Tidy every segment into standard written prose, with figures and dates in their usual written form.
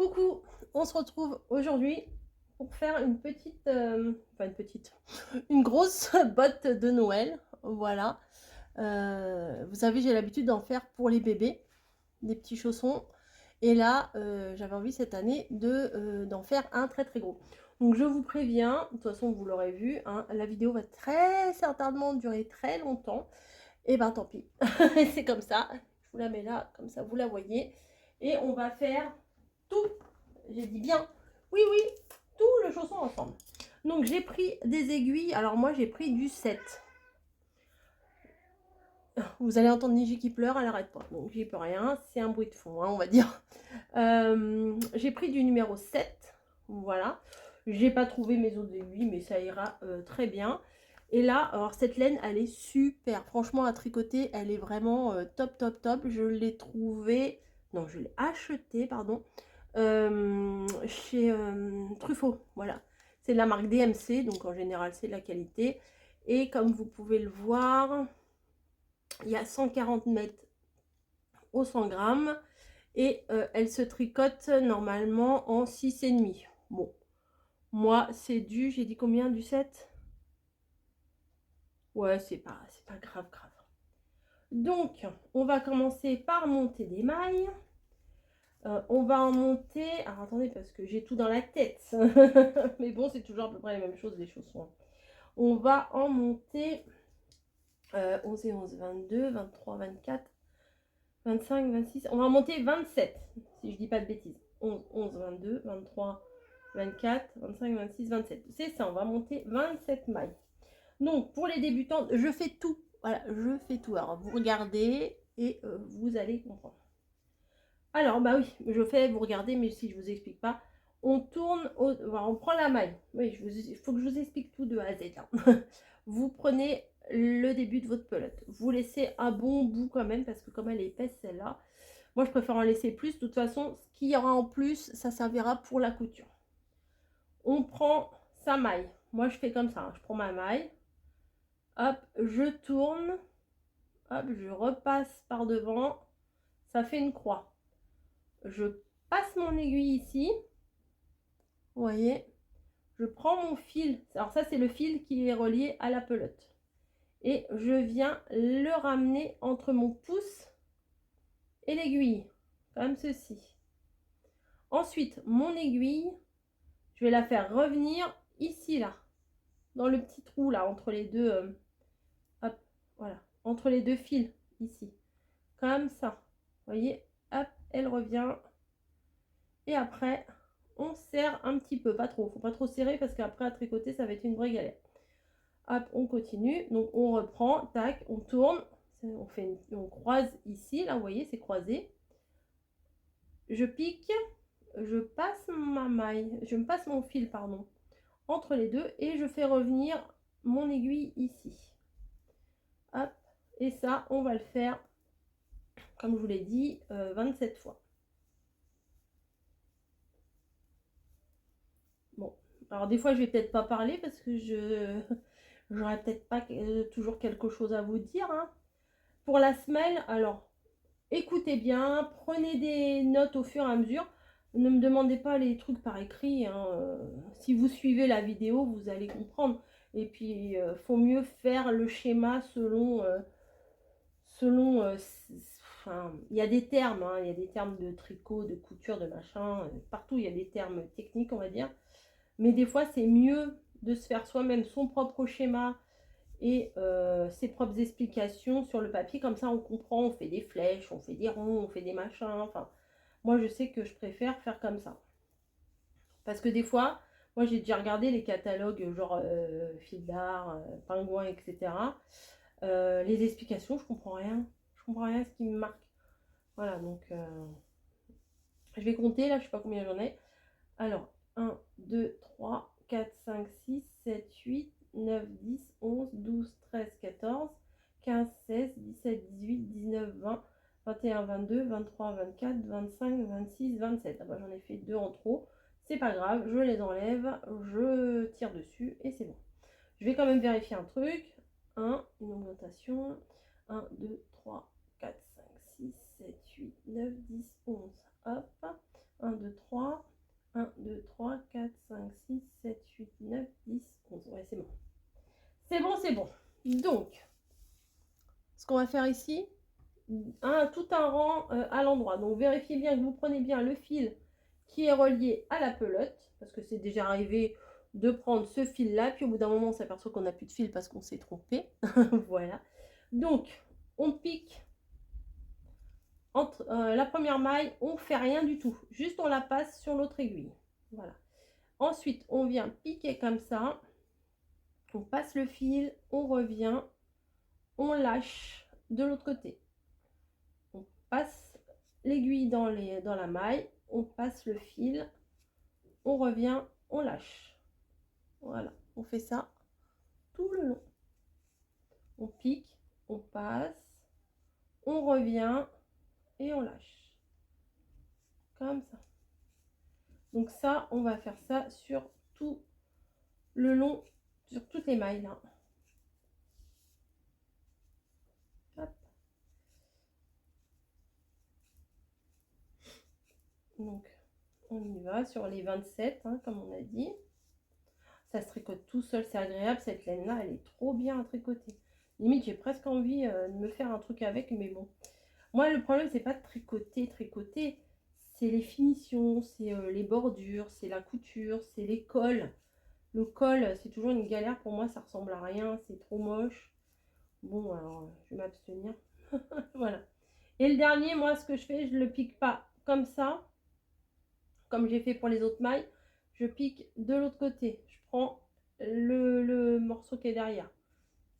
Coucou, on se retrouve aujourd'hui pour faire une grosse botte de Noël, voilà. Vous savez, j'ai l'habitude d'en faire pour les bébés, des petits chaussons et là, j'avais envie cette année d'en faire un très, très gros. Donc je vous préviens, de toute façon vous l'aurez vu, hein, la vidéo va très certainement durer très longtemps et ben tant pis, c'est comme ça. Je vous la mets là, comme ça vous la voyez et on va faire tout, j'ai dit bien, oui, oui, tout le chausson ensemble. Donc j'ai pris des aiguilles, alors moi j'ai pris du 7. Vous allez entendre Niji qui pleure, elle n'arrête pas, donc j'y peux rien, c'est un bruit de fond, hein, on va dire. J'ai pris du numéro 7, voilà. J'ai pas trouvé mes autres aiguilles, mais ça ira très bien. Et là, alors cette laine, elle est super. Franchement, à tricoter, elle est vraiment top, top, top. Je l'ai trouvée, non, je l'ai achetée, pardon, chez Truffaut, voilà. C'est de la marque DMC, donc en général, c'est de la qualité. Et comme vous pouvez le voir, il y a 140 mètres au 100 grammes. Et elle se tricote normalement en 6,5. Bon, moi, c'est du, j'ai dit combien, du 7? Ouais, c'est pas grave, grave. Donc, on va commencer par monter des mailles. On va en monter... Alors, attendez, parce que j'ai tout dans la tête. Mais bon, c'est toujours à peu près les mêmes choses, les chaussons. On va en monter 11 et 11, 22, 23, 24, 25, 26. On va en monter 27, si je dis pas de bêtises. 11, 11, 22, 23, 24, 25, 26, 27. C'est ça, on va monter 27 mailles. Donc, pour les débutants, je fais tout. Voilà, je fais tout. Alors, vous regardez et vous allez comprendre. Alors, bah oui, je fais, vous regardez, mais si je vous explique pas, on tourne, on prend la maille. Oui, il faut que je vous explique tout de A à Z. Là. Vous prenez le début de votre pelote. Vous laissez un bon bout quand même, parce que comme elle est épaisse, celle-là, moi, je préfère en laisser plus. De toute façon, ce qu'il y aura en plus, ça servira pour la couture. On prend sa maille. Moi, je fais comme ça. Hein. Je prends ma maille. Hop, je tourne. Hop, je repasse par devant. Ça fait une croix. Je passe mon aiguille ici. Vous voyez, je prends mon fil. Alors ça, c'est le fil qui est relié à la pelote. Et je viens le ramener entre mon pouce et l'aiguille. Comme ceci. Ensuite, mon aiguille, je vais la faire revenir ici, là. Dans le petit trou, là, entre les deux... hop, voilà. Entre les deux fils, ici. Comme ça. Vous voyez, hop, elle revient. Et après, on serre un petit peu. Pas trop. Faut pas trop serrer parce qu'après, à tricoter, ça va être une vraie galère. Hop, on continue. Donc, on reprend. Tac, on tourne. On croise ici. Là, vous voyez, c'est croisé. Je pique. Je passe ma maille. Je me passe mon fil, pardon. Entre les deux. Et je fais revenir mon aiguille ici. Hop. Et ça, on va le faire, comme je vous l'ai dit, 27 fois. Bon. Alors, des fois, je vais peut-être pas parler parce que j'aurais peut-être pas toujours quelque chose à vous dire. Hein. Pour la semelle, alors, écoutez bien, prenez des notes au fur et à mesure. Ne me demandez pas les trucs par écrit. Hein. Si vous suivez la vidéo, vous allez comprendre. Et puis, faut mieux faire le schéma selon... enfin, il y a des termes, hein, il y a des termes de tricot, de couture, de machin. Partout, il y a des termes techniques, on va dire. Mais des fois, c'est mieux de se faire soi-même son propre schéma et ses propres explications sur le papier. Comme ça, on comprend, on fait des flèches, on fait des ronds, on fait des machins. Enfin, moi, je sais que je préfère faire comme ça. Parce que des fois, moi, j'ai déjà regardé les catalogues genre Fil d'Art, Pingouin, etc. Les explications, je comprends rien. Je comprends rien à ce qui me marque. Voilà, donc je vais compter, là, je sais pas combien j'en ai. Alors, 1, 2, 3, 4, 5, 6, 7, 8, 9, 10, 11, 12, 13, 14, 15, 16, 17, 18, 19, 20, 21, 22, 23, 24, 25, 26, 27. Ah bah, j'en ai fait 2 en trop. C'est pas grave, je les enlève, je tire dessus et c'est bon. Je vais quand même vérifier un truc. 1, une augmentation. 1, 2, 3, 4, 5, 6, 7, 8, 9, 10, 11. Hop. 1, 2, 3, qu'on va faire ici, tout un rang à l'endroit. Donc vérifiez bien que vous prenez bien le fil qui est relié à la pelote, parce que c'est déjà arrivé de prendre ce fil là, puis au bout d'un moment on s'aperçoit qu'on n'a plus de fil parce qu'on s'est trompé. Voilà. Donc on pique entre la première maille, on fait rien du tout, juste on la passe sur l'autre aiguille. Voilà. Ensuite on vient piquer comme ça, on passe le fil, on revient, on lâche de l'autre côté, on passe l'aiguille dans la maille, on passe le fil, on revient, on lâche. Voilà, on fait ça tout le long. On pique, on passe, on revient et on lâche. Comme ça. Donc ça, on va faire ça sur tout le long, sur toutes les mailles là. Hop. Donc on y va sur les 27, hein, comme on a dit. Ça se tricote tout seul, c'est agréable. Cette laine là, elle est trop bien à tricoter. Limite, j'ai presque envie de me faire un truc avec, mais bon. Moi, le problème, c'est pas de tricoter. C'est les finitions, c'est les bordures, c'est la couture, c'est les cols. Le col, c'est toujours une galère pour moi, ça ressemble à rien, c'est trop moche. Bon, alors, je vais m'abstenir. Voilà. Et le dernier, moi, ce que je fais, je le pique pas comme ça, comme j'ai fait pour les autres mailles. Je pique de l'autre côté. Je prends le morceau qui est derrière.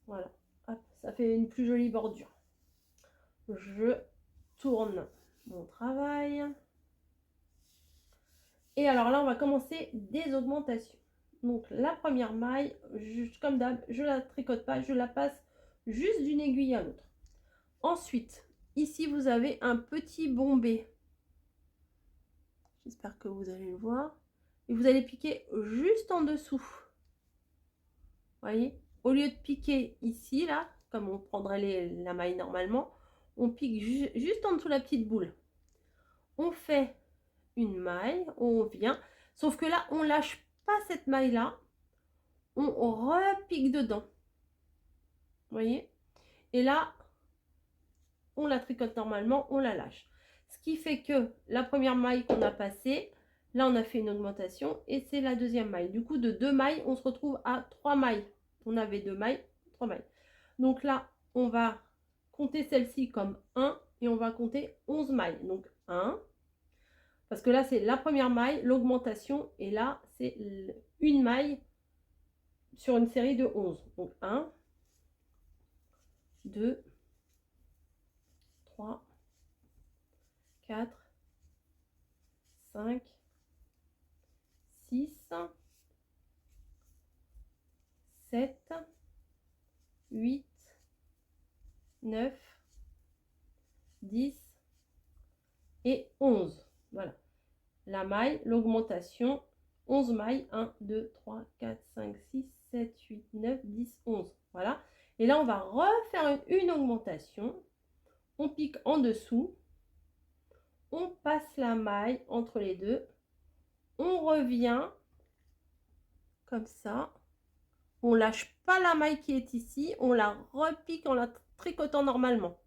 Voilà. Hop, ça fait une plus jolie bordure. Je tourne mon travail. Et alors là, on va commencer des augmentations. Donc la première maille, comme d'hab, je la tricote pas, je la passe juste d'une aiguille à l'autre. Ensuite, ici, vous avez un petit bombé. J'espère que vous allez le voir. Et vous allez piquer juste en dessous. Voyez, au lieu de piquer ici, là, comme on prendrait la maille normalement, on pique juste en dessous la petite boule. On fait une maille, on vient, sauf que là, on lâche pas cette maille-là, on repique dedans. Vous voyez? Et là, on la tricote normalement, on la lâche. Ce qui fait que la première maille qu'on a passée, là, on a fait une augmentation et c'est la deuxième maille. Du coup, de 2 mailles, on se retrouve à 3 mailles. On avait 2 mailles, 3 mailles. Donc là, on va compter celle-ci comme 1 et on va compter 11 mailles. Donc 1, parce que là, c'est la première maille, l'augmentation, et là, c'est une maille sur une série de 11. Donc 1, 2, 3, 4, 5, 6, 7, 8, 9, 10 et 11. Voilà. La maille, l'augmentation, 11 mailles. 1, 2, 3, 4, 5, 6, 7, 8, 9, 10, 11. Voilà. Et là, on va refaire une augmentation. On pique en dessous. On passe la maille entre les deux. On revient comme ça. On lâche pas la maille qui est ici. On la repique en la tricotant normalement.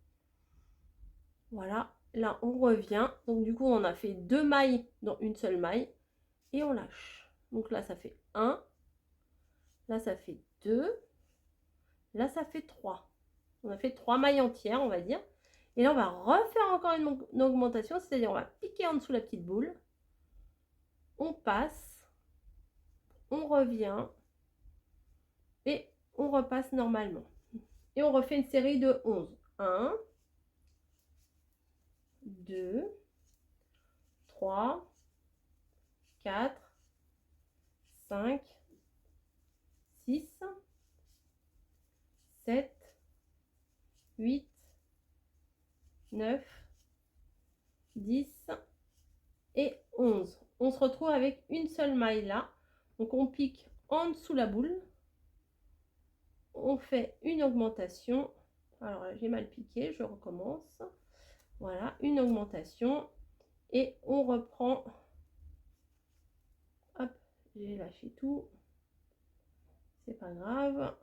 Voilà. Là, on revient. Donc, du coup, on a fait 2 mailles dans une seule maille. Et on lâche. Donc là, ça fait 1. Là, ça fait 2. Là, ça fait 3. On a fait 3 mailles entières, on va dire. Et là, on va refaire encore une augmentation. C'est-à-dire, on va piquer en dessous la petite boule. On passe. On revient. Et on repasse normalement. Et on refait une série de 11. 1, 2, 3, 4, 5, 6, 7, 8, 9, 10 et 11. On se retrouve avec une seule maille là. Donc on pique en dessous la boule. On fait une augmentation. Alors là, j'ai mal piqué, je recommence. Voilà, une augmentation. Et on reprend. Hop, j'ai lâché tout. C'est pas grave.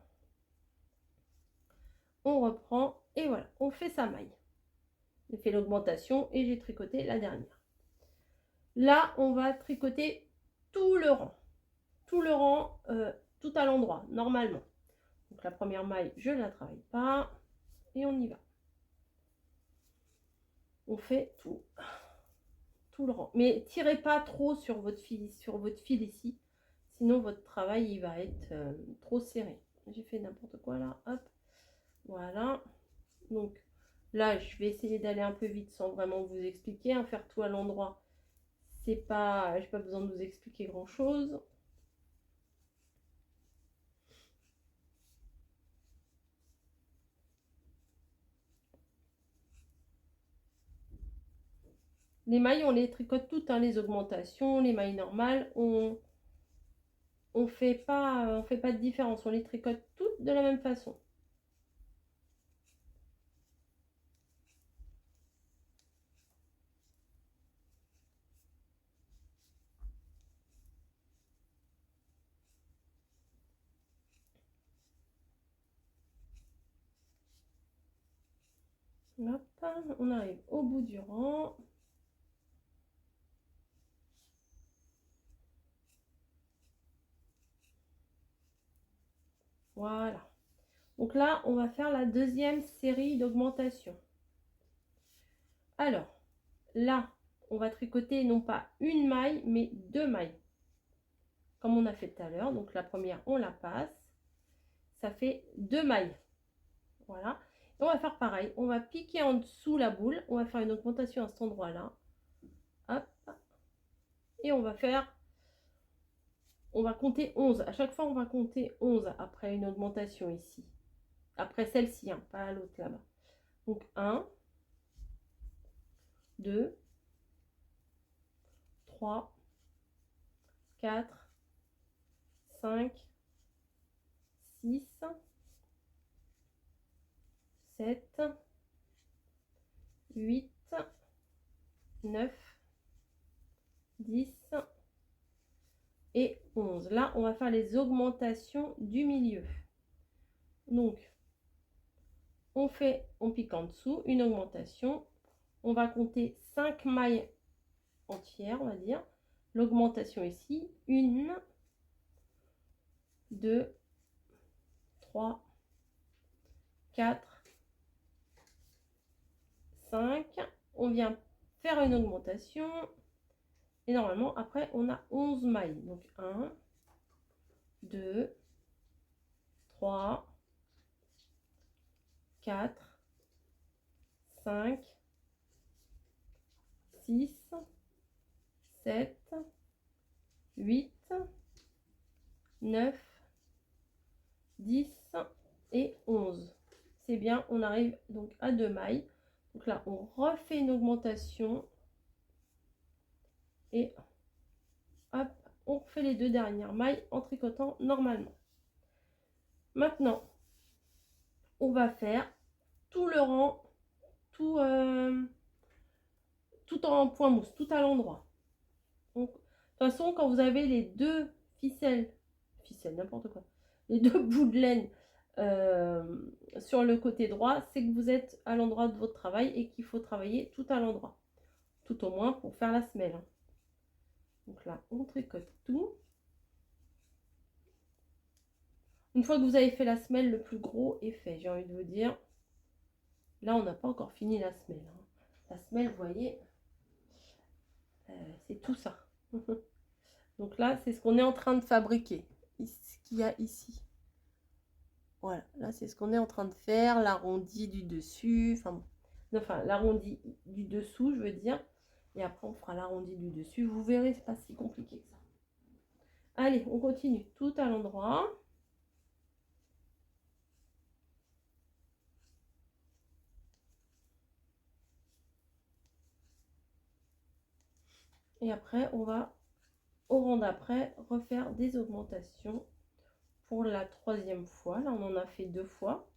On reprend Et voilà, on fait sa maille. J'ai fait l'augmentation et j'ai tricoté la dernière. Là, on va tricoter tout le rang. Tout le rang, tout à l'endroit, normalement. Donc la première maille, je ne la travaille pas. Et on y va. On fait tout le rang. Mais tirez pas trop sur votre fil ici. Sinon, votre travail, il va être trop serré. J'ai fait n'importe quoi là. Hop. Voilà. Donc là, je vais essayer d'aller un peu vite sans vraiment vous expliquer. Hein. Faire tout à l'endroit, c'est pas... J'ai pas besoin de vous expliquer grand-chose. Les mailles, on les tricote toutes, hein, les augmentations, les mailles normales. On fait pas de différence. On les tricote toutes de la même façon. Hop, on arrive au bout du rang. Voilà. Donc là, on va faire la deuxième série d'augmentation. Alors, là, on va tricoter non pas une maille, mais 2 mailles. Comme on a fait tout à l'heure. Donc la première, on la passe. Ça fait 2 mailles. Voilà. Et on va faire pareil. On va piquer en dessous la boule. On va faire une augmentation à cet endroit-là. Hop. Et on va faire... On va compter 11. À chaque fois, on va compter 11 après une augmentation ici. Après celle-ci, hein, pas l'autre là-bas. Donc 1, 2, 3, 4, 5, 6, 7, 8, 9, 10 et 11. Là, on va faire les augmentations du milieu. Donc, on pique en dessous, une augmentation. On va compter 5 mailles entières, on va dire. L'augmentation ici, 1, 2, 3, 4, 5. On vient faire une augmentation. Et normalement, après, on a 11 mailles. Donc, 1, 2, 3, 4, 5, 6, 7, 8, 9, 10 et 11. C'est bien, on arrive donc à 2 mailles. Donc là, on refait une augmentation. Et hop, on fait les 2 dernières mailles en tricotant normalement. Maintenant, on va faire tout le rang, tout en point mousse, tout à l'endroit. Donc, de toute façon, quand vous avez les 2 ficelles, n'importe quoi, les 2 bouts de laine sur le côté droit, c'est que vous êtes à l'endroit de votre travail et qu'il faut travailler tout à l'endroit. Tout au moins pour faire la semelle. Hein. Donc là, on tricote tout. Une fois que vous avez fait la semelle, le plus gros est fait, j'ai envie de vous dire. Là, on n'a pas encore fini la semelle. Hein. La semelle, vous voyez, c'est tout ça. Donc là, c'est ce qu'on est en train de fabriquer. Ce qu'il y a ici. Voilà, là, c'est ce qu'on est en train de faire. L'arrondi du dessus. Enfin, l'arrondi du dessous, je veux dire. Et après, on fera l'arrondi du dessus. Vous verrez, c'est pas si compliqué que ça. Allez, on continue. Tout à l'endroit. Et après, on va, au rang d'après, refaire des augmentations pour la 3e fois. Là, on en a fait 2 fois.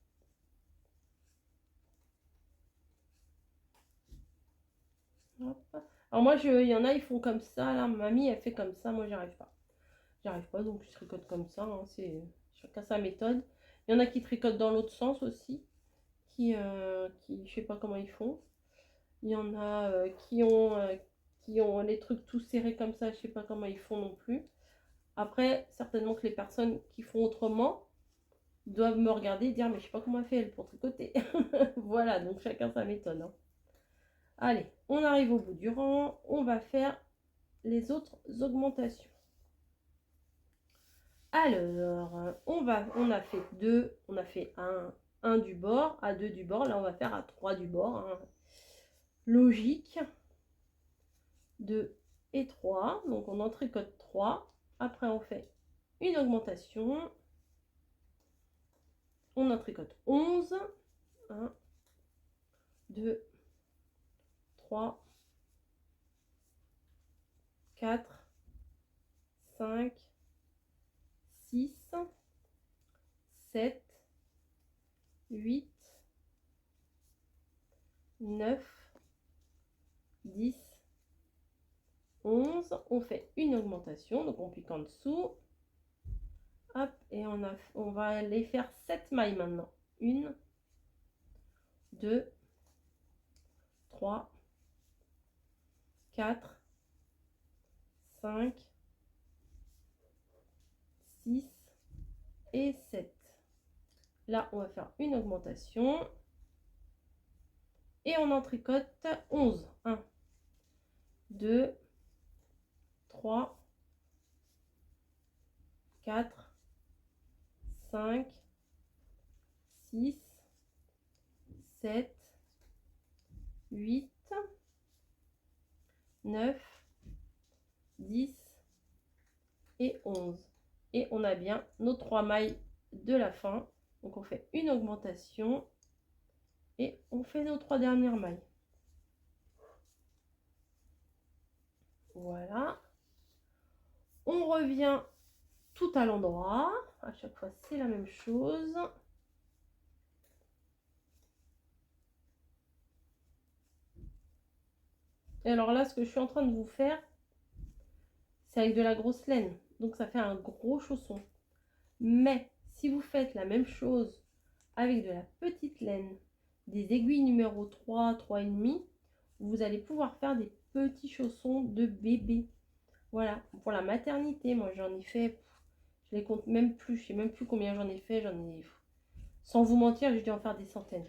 Hop. Alors moi, il y en a, ils font comme ça. Là, mamie, elle fait comme ça. Moi, j'arrive pas. J'arrive pas, donc je tricote comme ça. Hein. C'est chacun sa méthode. Il y en a qui tricotent dans l'autre sens aussi, je sais pas comment ils font. Il y en a qui ont les trucs tout serrés comme ça, je sais pas comment ils font non plus. Après, certainement que les personnes qui font autrement doivent me regarder et dire mais je sais pas comment elle fait elle pour tricoter. Voilà, donc chacun sa méthode, hein. Allez, on arrive au bout du rang, on va faire les autres augmentations. Alors, on a fait 2, on a fait 1 du bord, à 2 du bord, là on va faire à 3 du bord, hein. Logique. 2 et 3, donc on en tricote 3, après on fait une augmentation, on en tricote 11, 1, 2, 3, 4, 5, 6, 7, 8, 9, 10, 11, on fait une augmentation, donc on pique en dessous, hop, et on va aller faire 7 mailles maintenant, 1, 2, 3, 4, 5, 6 et 7. Là, on va faire une augmentation. Et on en tricote 11. 1, 2, 3, 4, 5, 6, 7, 8, 9, 10 et 11. Et on a bien nos 3 mailles de la fin. Donc on fait une augmentation et on fait nos 3 dernières mailles. Voilà. On revient tout à l'endroit. À chaque fois, c'est la même chose. Et alors là, ce que je suis en train de vous faire, c'est avec de la grosse laine. Donc ça fait un gros chausson. Mais si vous faites la même chose avec de la petite laine, des aiguilles numéro 3, 3,5, vous allez pouvoir faire des petits chaussons de bébé. Voilà, pour la maternité, moi j'en ai fait, je les compte même plus, je sais même plus combien j'en ai fait, sans vous mentir, j'ai dû en faire des centaines.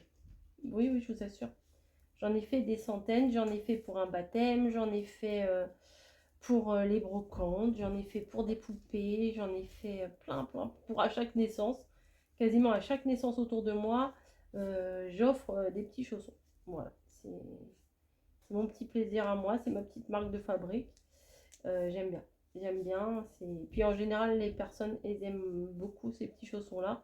Oui, oui, je vous assure. J'en ai fait des centaines, j'en ai fait pour un baptême, j'en ai fait pour les brocantes, j'en ai fait pour des poupées, j'en ai fait plein, pour à chaque naissance. Quasiment à chaque naissance autour de moi, j'offre des petits chaussons. Voilà, c'est mon petit plaisir à moi, c'est ma petite marque de fabrique. J'aime bien. J'aime bien. Puis en général, les personnes elles aiment beaucoup ces petits chaussons-là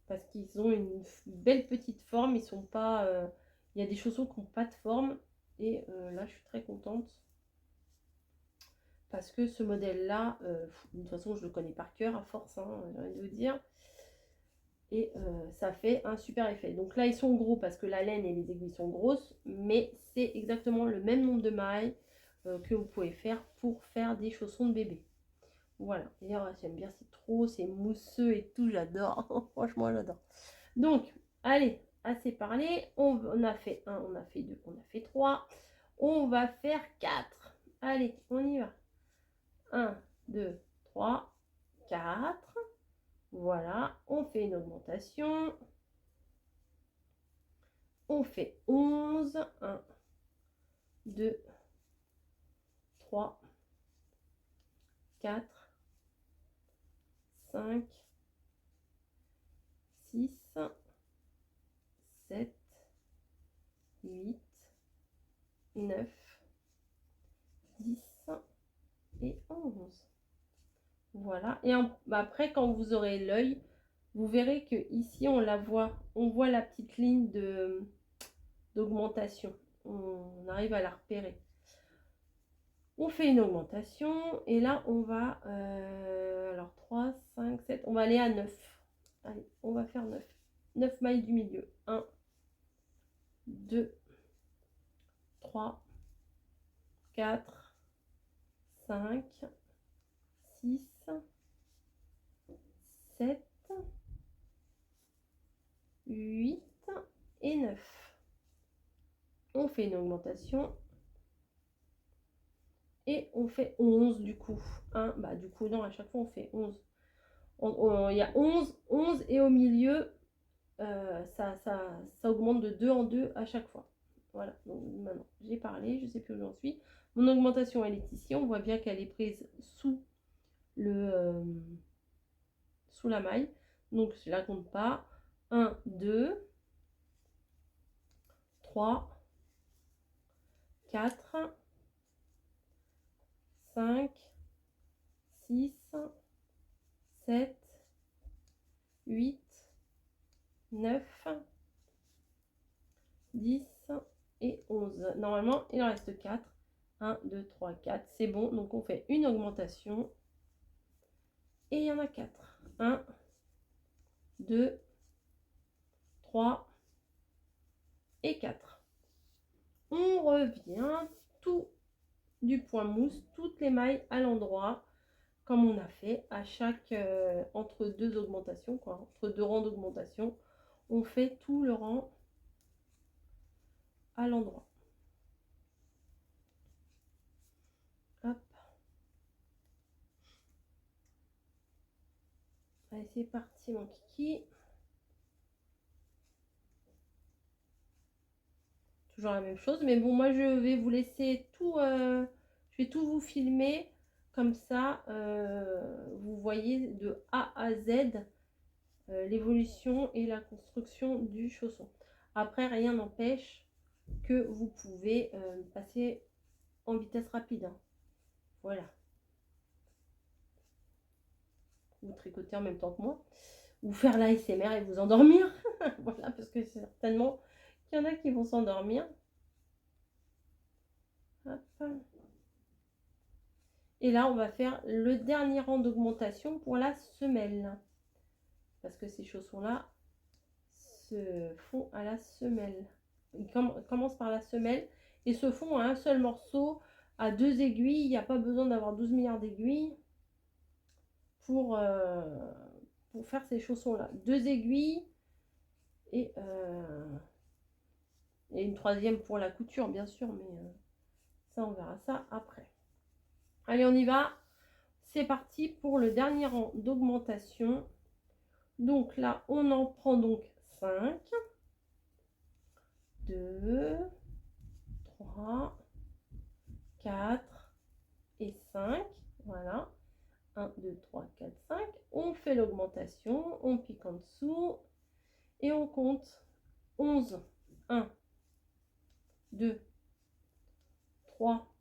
parce qu'ils ont une belle petite forme. Ils sont pas. Il y a des chaussons qui n'ont pas de forme. Et là, je suis très contente parce que ce modèle-là, de toute façon, je le connais par cœur à force, hein, j'ai envie de vous dire. Et ça fait un super effet. Donc là, ils sont gros parce que la laine et les aiguilles sont grosses, mais c'est exactement le même nombre de mailles que vous pouvez faire pour faire des chaussons de bébé. Voilà. D'ailleurs, j'aime bien, c'est trop, c'est mousseux et tout, j'adore. Franchement, j'adore. Donc, allez, assez parlé. On a fait 1, on a fait 2, on a fait 3. On va faire 4. Allez, on y va. 1, 2, 3, 4. Voilà, on fait une augmentation. On fait 11. 1, 2, 3, 4, 5, 6, 7, 8, 9, 10 et 11. Voilà. Et après, quand vous aurez l'œil, vous verrez que ici on la voit. On voit la petite ligne d'augmentation. On arrive à la repérer. On fait une augmentation et là on va alors 3, 5, 7, on va aller à 9. Allez, on va faire 9. 9 mailles du milieu. 1, 2, 3, 4, 5, 6, 7, 8 et 9. On fait une augmentation. Et on fait 11 du coup. Bah du coup non, à chaque fois on fait 11. Il y a 11, 11 et au milieu, ça augmente de 2 en 2 à chaque fois. Voilà, donc maintenant j'ai parlé, je sais plus où j'en suis. Mon augmentation elle est ici, on voit bien qu'elle est prise sous sous la maille. Donc je la compte pas. 1, 2, 3, 4, 5, 6, 7, 8, 9, 10 et 11. Normalement, il en reste 4. 1, 2, 3, 4. C'est bon. Donc, on fait une augmentation. Et il y en a 4. 1, 2, 3 et 4. On revient tout du point mousse, toutes les mailles à l'endroit, comme on a fait à chaque entre deux augmentations, quoi, entre deux rangs d'augmentation. On fait tout le rang à l'endroit. Hop. Allez, c'est parti mon kiki. Toujours la même chose, mais bon, moi je vais vous laisser tout, je vais tout vous filmer, comme ça vous voyez de A à Z l'évolution et la construction du chausson. Après, rien n'empêche que vous pouvez passer en vitesse rapide, hein. Voilà, vous tricotez en même temps que moi, ou faire l'ASMR et vous endormir. Voilà, parce que certainement qu'il y en a qui vont s'endormir. Et là, on va faire le dernier rang d'augmentation pour la semelle. Parce que ces chaussons-là se font à la semelle. Ils commencent par la semelle et se font à un seul morceau, à 2 aiguilles. Il n'y a pas besoin d'avoir 12 milliards d'aiguilles pour faire ces chaussons-là. 2 aiguilles et une troisième pour la couture, bien sûr, mais ça, on verra ça après. Allez, on y va. C'est parti pour le dernier rang d'augmentation. Donc là, on en prend donc 5, 2, 3, 4 et 5. Voilà. 1, 2, 3, 4, 5. On fait l'augmentation, on pique en dessous et on compte 11. 1, 2, 3,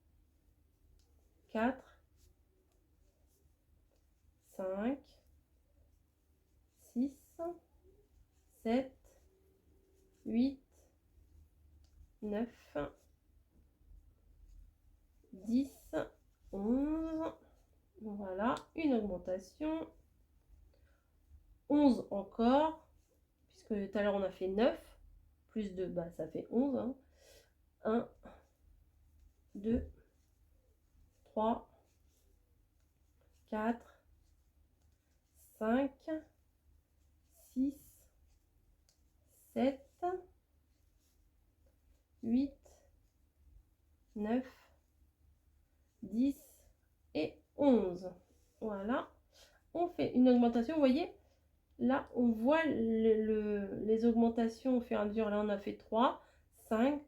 4, 5, 6, 7, 8, 9, 10, 11. Voilà, une augmentation. 11 encore, puisque tout à l'heure on a fait 9, plus 2, bah, ça fait 11. Hein. 1, 2, 3, 4, 5, 6, 7, 8, 9, 10 et 11. Voilà, on fait une augmentation, vous voyez, là on voit les augmentations au fur et à mesure. Là on a fait 3, 5,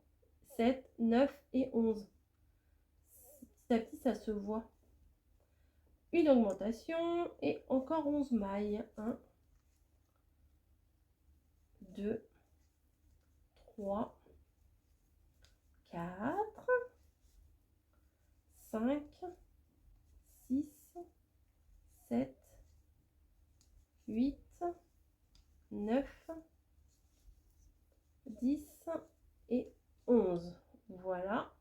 7, 9 et 11. Petit à petit ça se voit. Une augmentation et encore 11 mailles. 1, 2, 3, 4, 5, 6, 7, 8, 9, 10 et 11. Voilà.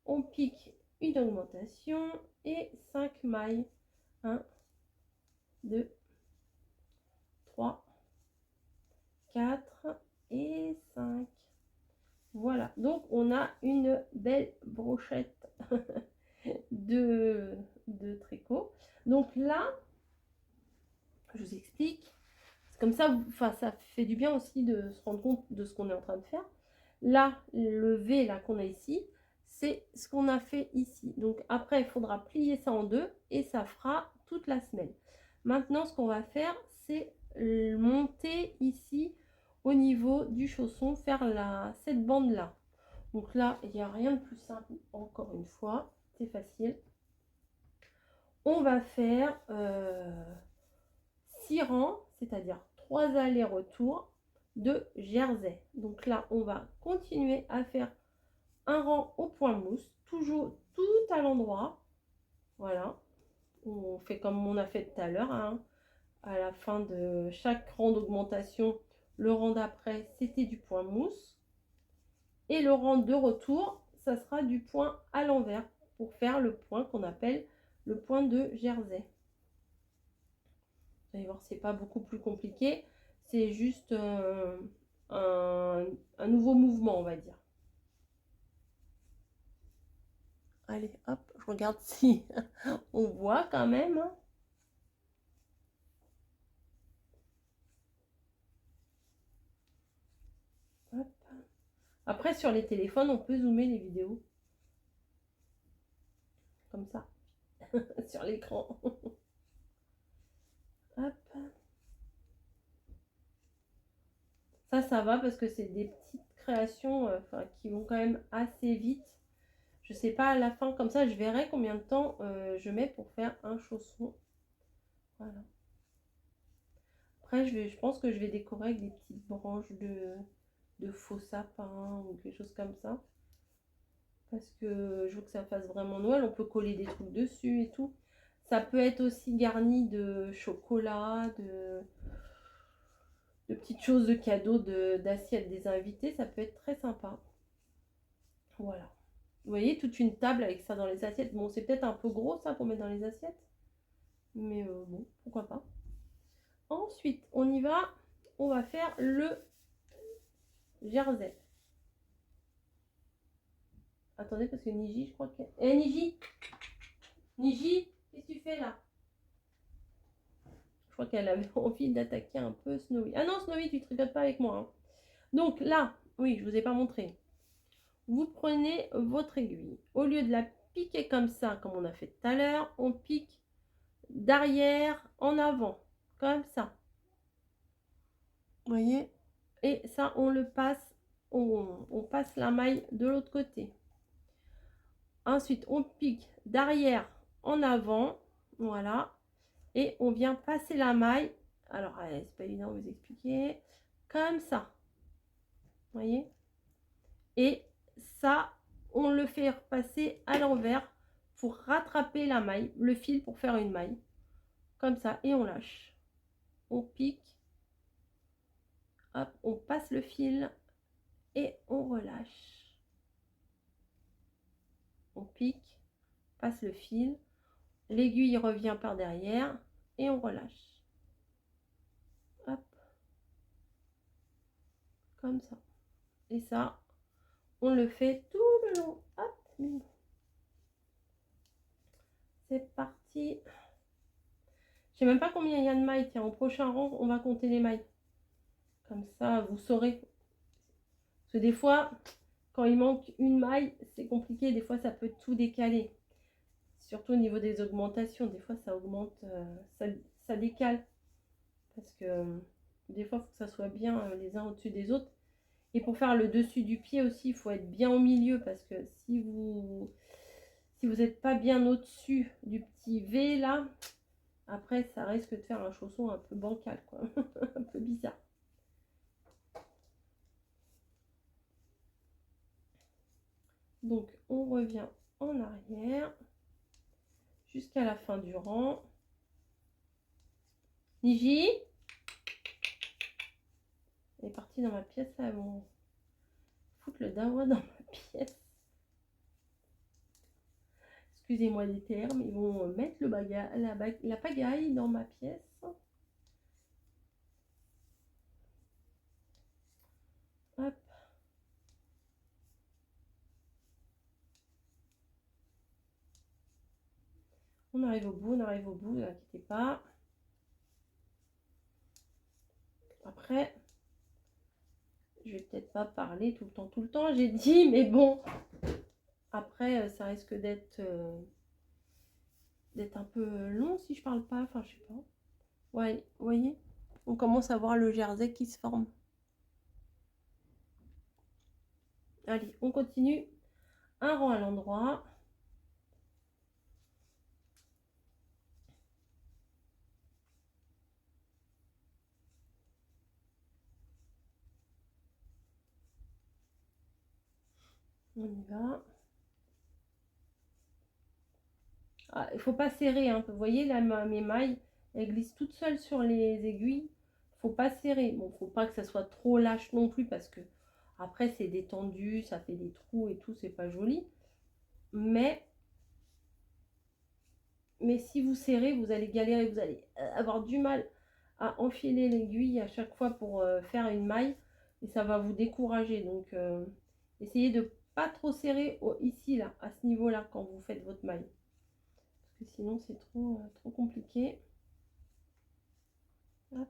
On pique une augmentation et 5 mailles. 1, 2, 3, 4 et 5. Voilà, donc on a une belle brochette de tricot. Donc là, je vous explique, Comme ça, enfin, ça fait du bien aussi de se rendre compte de ce qu'on est en train de faire. Là, le V là qu'on a ici, c'est ce qu'on a fait ici. Donc après, il faudra plier ça en deux et ça fera toute la semaine. Maintenant, ce qu'on va faire, c'est monter ici au niveau du chausson, faire cette bande là. Donc là, il n'y a rien de plus simple, encore une fois, c'est facile. On va faire 6 rangs, c'est-à-dire 3 allers-retours de jersey. Donc là, on va continuer à faire un rang au point mousse, toujours tout à l'endroit. Voilà, on fait comme on a fait tout à l'heure, hein. À la fin de chaque rang d'augmentation, le rang d'après, c'était du point mousse. Et le rang de retour, ça sera du point à l'envers pour faire le point qu'on appelle le point de jersey. Vous allez voir, c'est pas beaucoup plus compliqué. C'est juste un nouveau mouvement, on va dire. Allez, hop, je regarde si on voit quand même. Hop. Après, sur les téléphones, on peut zoomer les vidéos. Comme ça. Sur l'écran. Hop. Ça va parce que c'est des petites créations qui vont quand même assez vite. Je sais pas à la fin, comme ça, je verrai combien de temps je mets pour faire un chausson. Voilà. Après, je pense que je vais décorer avec des petites branches de faux sapin ou quelque chose comme ça. Parce que je veux que ça fasse vraiment Noël. On peut coller des trucs dessus et tout. Ça peut être aussi garni de chocolat, de petites choses de cadeaux, d'assiettes des invités. Ça peut être très sympa. Voilà. Vous voyez, toute une table avec ça dans les assiettes. Bon, c'est peut-être un peu gros ça pour mettre dans les assiettes. Mais bon, pourquoi pas. Ensuite, on y va. On va faire le jersey. Attendez, parce que Niji, je crois que... Eh, Niji! Niji, qu'est-ce que tu fais là? Je crois qu'elle avait envie d'attaquer un peu Snowy. Ah non, Snowy, tu ne tricotes pas avec moi, hein. Donc là, oui, je ne vous ai pas montré. Vous prenez votre aiguille. Au lieu de la piquer comme ça, comme on a fait tout à l'heure, on pique d'arrière en avant. Comme ça. Vous voyez? Et ça, on le passe, on passe la maille de l'autre côté. Ensuite, on pique d'arrière en avant. Voilà. Et on vient passer la maille. Alors, c'est pas évident de vous expliquer. Comme ça. Vous voyez? Et ça, on le fait repasser à l'envers pour rattraper la maille, le fil pour faire une maille. Comme ça. Et on lâche. On pique. Hop, on passe le fil et on relâche. On pique, passe le fil. L'aiguille revient par derrière et on relâche. Hop. Comme ça. Et ça, on le fait tout le long. Hop. C'est parti. Je sais même pas combien il y a de mailles. Tiens, au prochain rang, on va compter les mailles. Comme ça, vous saurez. Parce que des fois, quand il manque une maille, c'est compliqué. Des fois, ça peut tout décaler. Surtout au niveau des augmentations. Des fois, ça augmente, ça décale. Parce que des fois, il faut que ça soit bien les uns au-dessus des autres. Et pour faire le dessus du pied aussi, il faut être bien au milieu. Parce que si vous n'êtes pas bien au-dessus du petit V là, après ça risque de faire un chausson un peu bancal, quoi. Un peu bizarre. Donc on revient en arrière jusqu'à la fin du rang. Niji, elle est partie dans ma pièce, là, bon, foutre le dawa dans ma pièce. Excusez-moi les termes, ils vont mettre la pagaille dans ma pièce. Hop. On arrive au bout, ne vous inquiétez pas. Après, je vais peut-être pas parler tout le temps, j'ai dit, mais bon, après, ça risque d'être un peu long si je parle pas, enfin, je sais pas. Ouais, vous voyez, on commence à voir le jersey qui se forme. Allez, on continue. Un rang à l'endroit. On y va. Ah, il faut pas serrer, hein. Vous voyez là, mes mailles, elles glissent toutes seules sur les aiguilles. Faut pas serrer. Bon, faut pas que ça soit trop lâche non plus parce que après c'est détendu, ça fait des trous et tout, c'est pas joli. Mais si vous serrez, vous allez galérer, vous allez avoir du mal à enfiler l'aiguille à chaque fois pour faire une maille et ça va vous décourager. Donc essayez de pas trop serrer ici là, à ce niveau là quand vous faites votre maille. Parce que sinon c'est trop compliqué. Hop.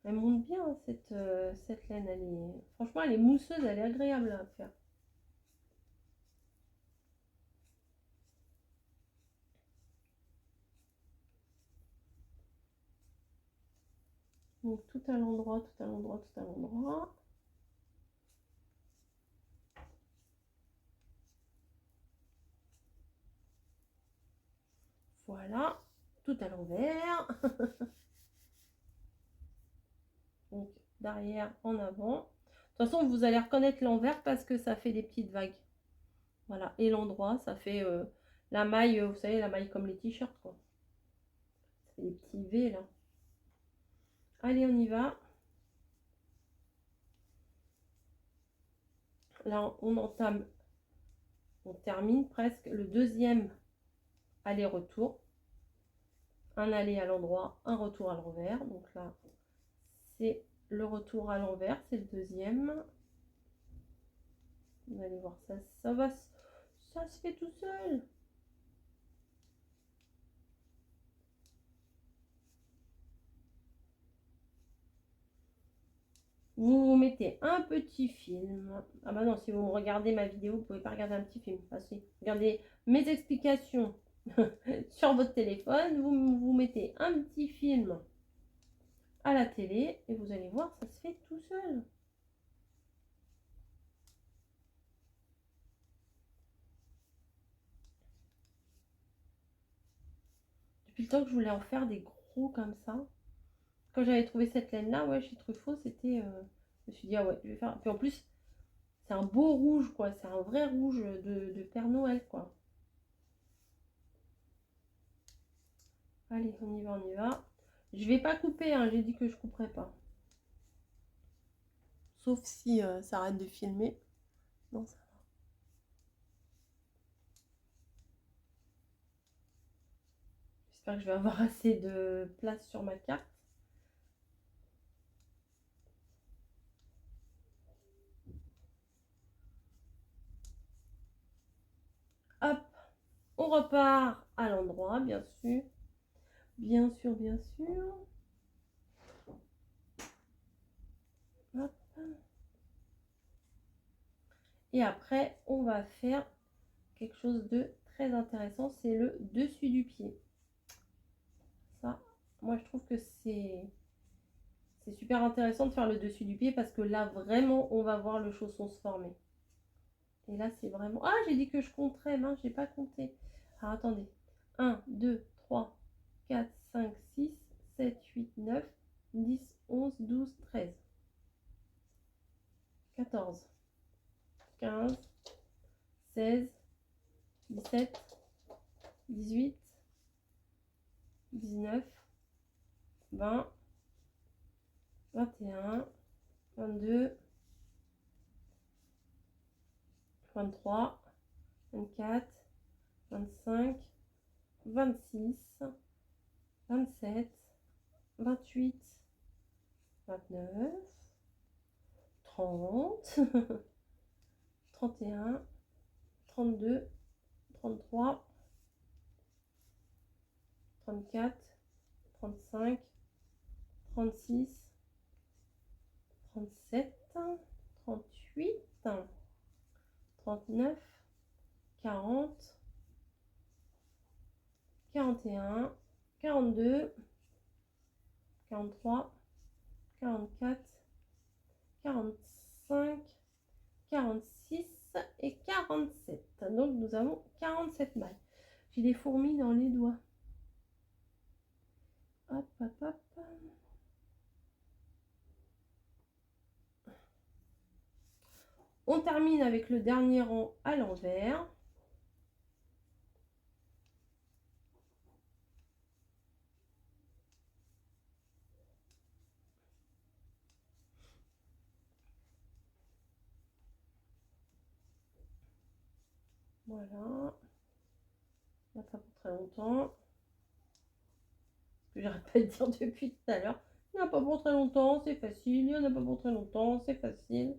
Elle monte bien cette laine, franchement elle est mousseuse, elle est agréable à faire. Donc tout à l'endroit, tout à l'endroit, tout à l'endroit. Voilà, tout à l'envers. Donc derrière, en avant. De toute façon, vous allez reconnaître l'envers parce que ça fait des petites vagues. Voilà, et l'endroit, ça fait la maille, vous savez, la maille comme les t-shirts, quoi. Ça fait des petits V, là. Allez, on y va. Là, on entame, on termine presque le deuxième aller-retour. Un aller à l'endroit, un retour à l'envers. Donc là, c'est le retour à l'envers, c'est le deuxième. Vous allez voir, ça se fait tout seul. Vous mettez un petit film. Ah bah non, si vous me regardez ma vidéo, vous ne pouvez pas regarder un petit film. Ah si, regardez mes explications sur votre téléphone. Vous mettez un petit film à la télé et vous allez voir, ça se fait tout seul. Depuis le temps que je voulais en faire des gros comme ça. Quand j'avais trouvé cette laine-là, ouais, chez Truffaut, c'était... je me suis dit, ah ouais, je vais faire... Puis en plus, c'est un beau rouge, quoi. C'est un vrai rouge de Père Noël, quoi. Allez, on y va, on y va. Je vais pas couper, hein, j'ai dit que je couperais pas. Sauf si ça arrête de filmer. Non, ça va. J'espère que je vais avoir assez de place sur ma carte. Hop, on repart à l'endroit, bien sûr. Bien sûr, bien sûr. Hop. Et après, on va faire quelque chose de très intéressant, c'est le dessus du pied. Ça, moi je trouve que c'est super intéressant de faire le dessus du pied parce que là vraiment on va voir le chausson se former. Et là c'est vraiment... Ah, j'ai dit que je compterais, mince, j'ai pas compté. Alors attendez. 1, 2, 3, 4, 5, 6, 7, 8, 9, 10, 11, 12, 13, 14, 15, 16, 17, 18, 19, 20, 21, 22, 23, 24, 25, 26, 27, 28, 29, 30, 31, 32, 33, 34, 35, 36, 37, 38, 39, 40, 41, 42, 43, 44, 45, 46 et 47. Donc nous avons 47 mailles. J'ai des fourmis dans les doigts. Hop, hop, hop. On termine avec le dernier rang à l'envers. Voilà. Il n'y a pas pour très longtemps. J'arrête pas de dire depuis tout à l'heure. Il n'y en a pas pour très longtemps, c'est facile. Il n'y en a pas pour très longtemps, c'est facile.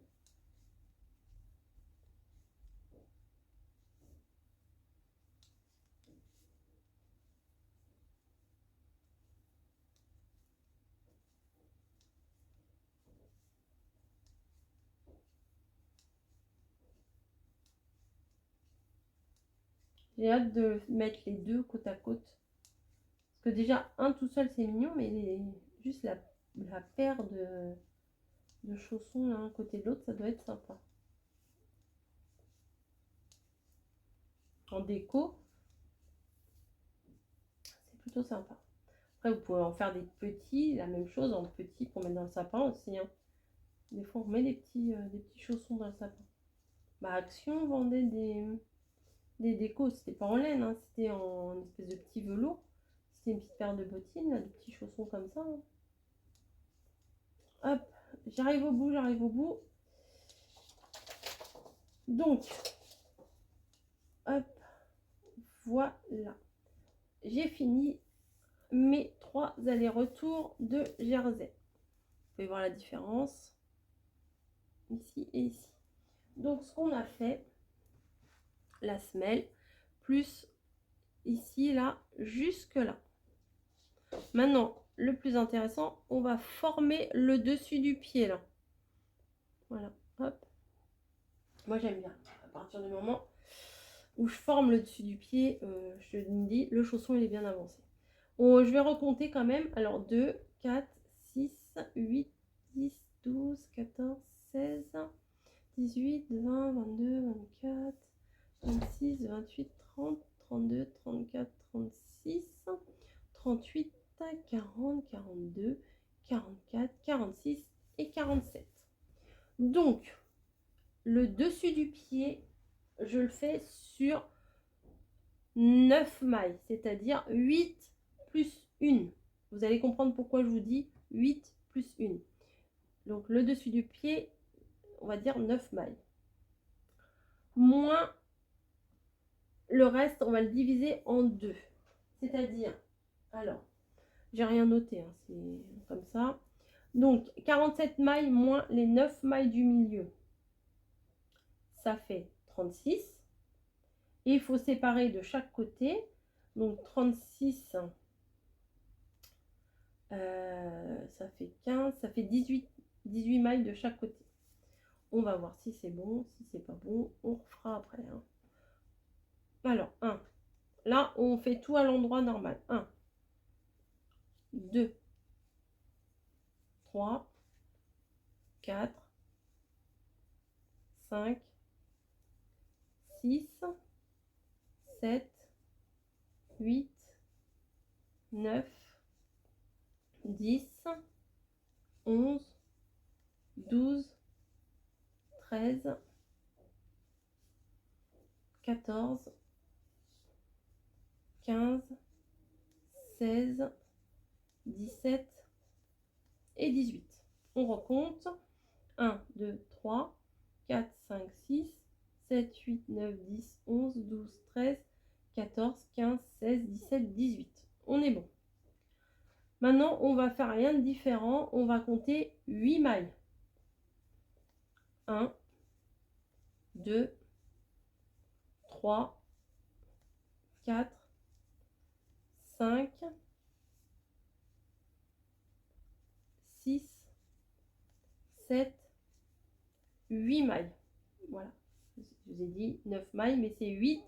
J'ai hâte de mettre les deux côte à côte. Parce que déjà, un tout seul, c'est mignon, mais juste la paire de chaussons l'un à côté de l'autre, ça doit être sympa. En déco, c'est plutôt sympa. Après, vous pouvez en faire des petits, la même chose en petit pour mettre dans le sapin aussi. Hein. Des fois, on met des petits chaussons dans le sapin. Bah, Action vendait des décos, c'était pas en laine, hein, c'était en espèce de petit velours. C'était une petite paire de bottines, là, de petits chaussons comme ça. Hein. Hop, j'arrive au bout, j'arrive au bout. Donc, hop, voilà. J'ai fini mes 3 allers-retours de jersey. Vous pouvez voir la différence ici et ici. Donc, ce qu'on a fait, la semelle, plus ici, là, jusque là. Maintenant, le plus intéressant, on va former le dessus du pied, là. Voilà, hop. Moi, j'aime bien. À partir du moment où je forme le dessus du pied, je me dis, le chausson, il est bien avancé. Je vais recompter quand même. Alors, 2, 4, 6, 8, 10, 12, 14, 16, 18, 20, 22, 24, 26, 28, 30, 32, 34, 36, 38, 40, 42, 44, 46 et 47. Donc, le dessus du pied, je le fais sur 9 mailles, c'est-à-dire 8 plus 1. Vous allez comprendre pourquoi je vous dis 8 plus 1. Donc, le dessus du pied, on va dire 9 mailles. Moins le reste, on va le diviser en 2. C'est-à-dire, alors, j'ai rien noté, hein, c'est comme ça. Donc, 47 mailles moins les 9 mailles du milieu. Ça fait 36. Et il faut séparer de chaque côté. Donc, 36, ça fait 15, ça fait 18 mailles de chaque côté. On va voir si c'est bon, si c'est pas bon, on refera après. Hein. Alors, 1. Là, on fait tout à l'endroit normal. 1, 2, 3, 4, 5, 6, 7, 8, 9, 10, 11, 12, 13, 14, 15, 16, 17 et 18. On recompte. 1, 2, 3, 4, 5, 6, 7, 8, 9, 10, 11, 12, 13, 14, 15, 16, 17, 18. On est bon. Maintenant, on va faire rien de différent. On va compter 8 mailles. 1, 2, 3, 4, 5, 6, 7, 8 mailles. Voilà. Je vous ai dit 9 mailles, mais c'est 8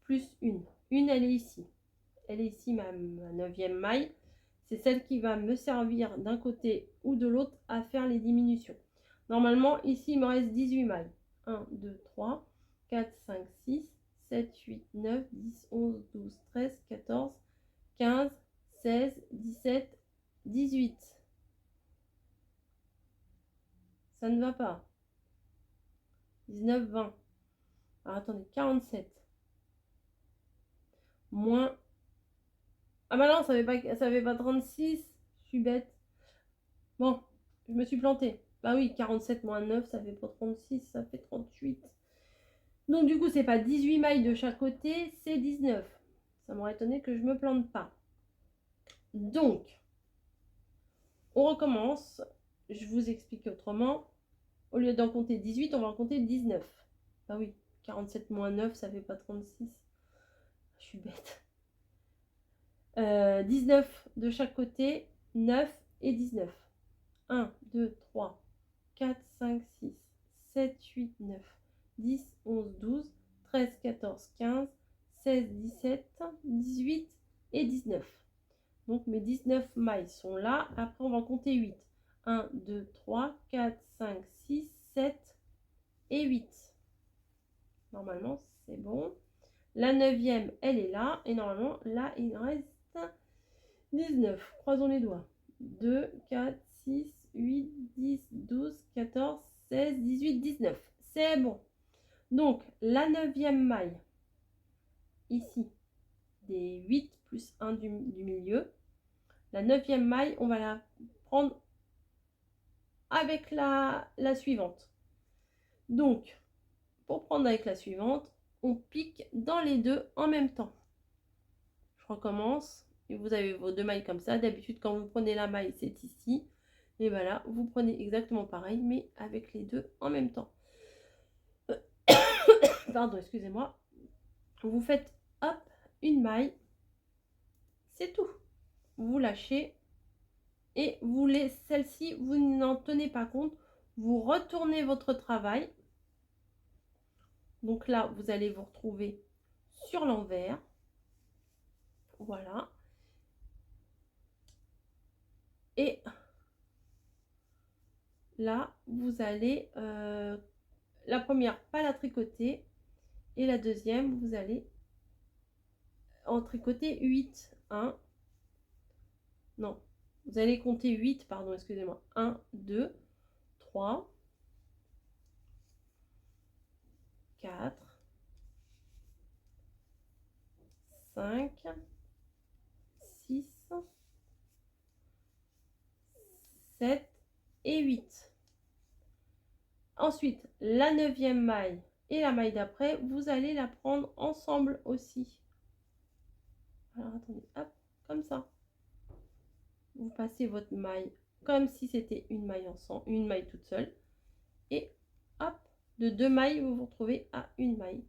plus une. Une, elle est ici. Elle est ici, ma 9e maille. C'est celle qui va me servir d'un côté ou de l'autre à faire les diminutions. Normalement, ici, il me reste 18 mailles. 1, 2, 3, 4, 5, 6, 7, 8, 9, 10, 11, 12, 13, 14, 15, 16, 17, 18. Ça ne va pas. 19, 20. Alors, attendez, 47. Moins... Ah bah non, ça fait pas 36. Je suis bête. Bon, je me suis plantée. Bah oui, 47 moins 9, ça fait pas 36, ça fait 38. Donc du coup, c'est pas 18 mailles de chaque côté, c'est 19. Ça m'aurait étonné que je me plante pas. Donc, on recommence. Je vous explique autrement. Au lieu d'en compter 18, on va en compter 19. Bah oui, 47 moins 9, ça fait pas 36. Je suis bête. 19 de chaque côté, 9 et 19. 1, 2, 3, 4, 5, 6, 7, 8, 9, 10, 11, 12, 13, 14, 15, 16, 17, 18 et 19. Donc mes 19 mailles sont là. Après, on va en compter 8. 1, 2, 3, 4, 5, 6, 7 et 8. Normalement, c'est bon. La 9e, elle est là. Et normalement, là, il reste 19. Croisons les doigts. 2, 4, 6, 8, 10, 12, 14, 16, 18, 19. C'est bon. Donc, la 9e maille, ici, des 8 plus 1 du milieu. La 9e maille, on va la prendre avec la suivante. Donc, pour prendre avec la suivante, on pique dans les deux en même temps. Je recommence. Et vous avez vos deux mailles comme ça. D'habitude, quand vous prenez la maille, c'est ici. Et voilà, vous prenez exactement pareil, mais avec les deux en même temps. Pardon, excusez-moi. Vous faites, hop, une maille. C'est tout. Vous lâchez. Et vous laissez celle-ci, vous n'en tenez pas compte. Vous retournez votre travail. Donc là, vous allez vous retrouver sur l'envers. Voilà. Et là, vous allez, la première, pas la tricoter. Et la deuxième, vous allez en tricoter 8. 1. Non, vous allez compter 8, pardon, excusez-moi. 1, 2, 3, 4, 5, 6, 7 et 8. Ensuite, la 9e maille et la maille d'après, vous allez la prendre ensemble aussi. Alors, attendez, hop, comme ça. Vous passez votre maille comme si c'était une maille ensemble, une maille toute seule. Et hop, de 2 mailles, vous vous retrouvez à une maille.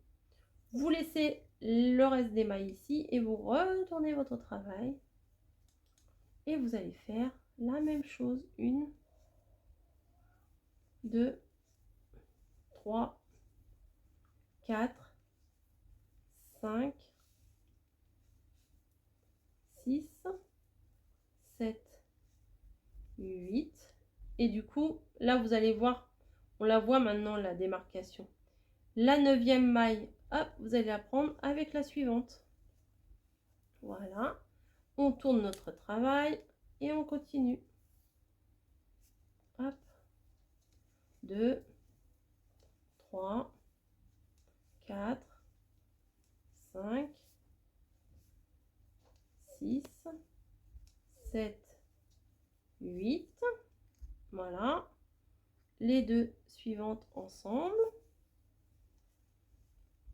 Vous laissez le reste des mailles ici et vous retournez votre travail. Et vous allez faire la même chose. 1, 2, 3, 4, 5, 6, 7, 8. Et du coup, là, vous allez voir, on la voit maintenant, la démarcation. La 9e maille, hop, vous allez la prendre avec la suivante. Voilà. On tourne notre travail et on continue. Hop. 2, 3, 4, 5, 6, 7, 8. Voilà. Les deux suivantes ensemble.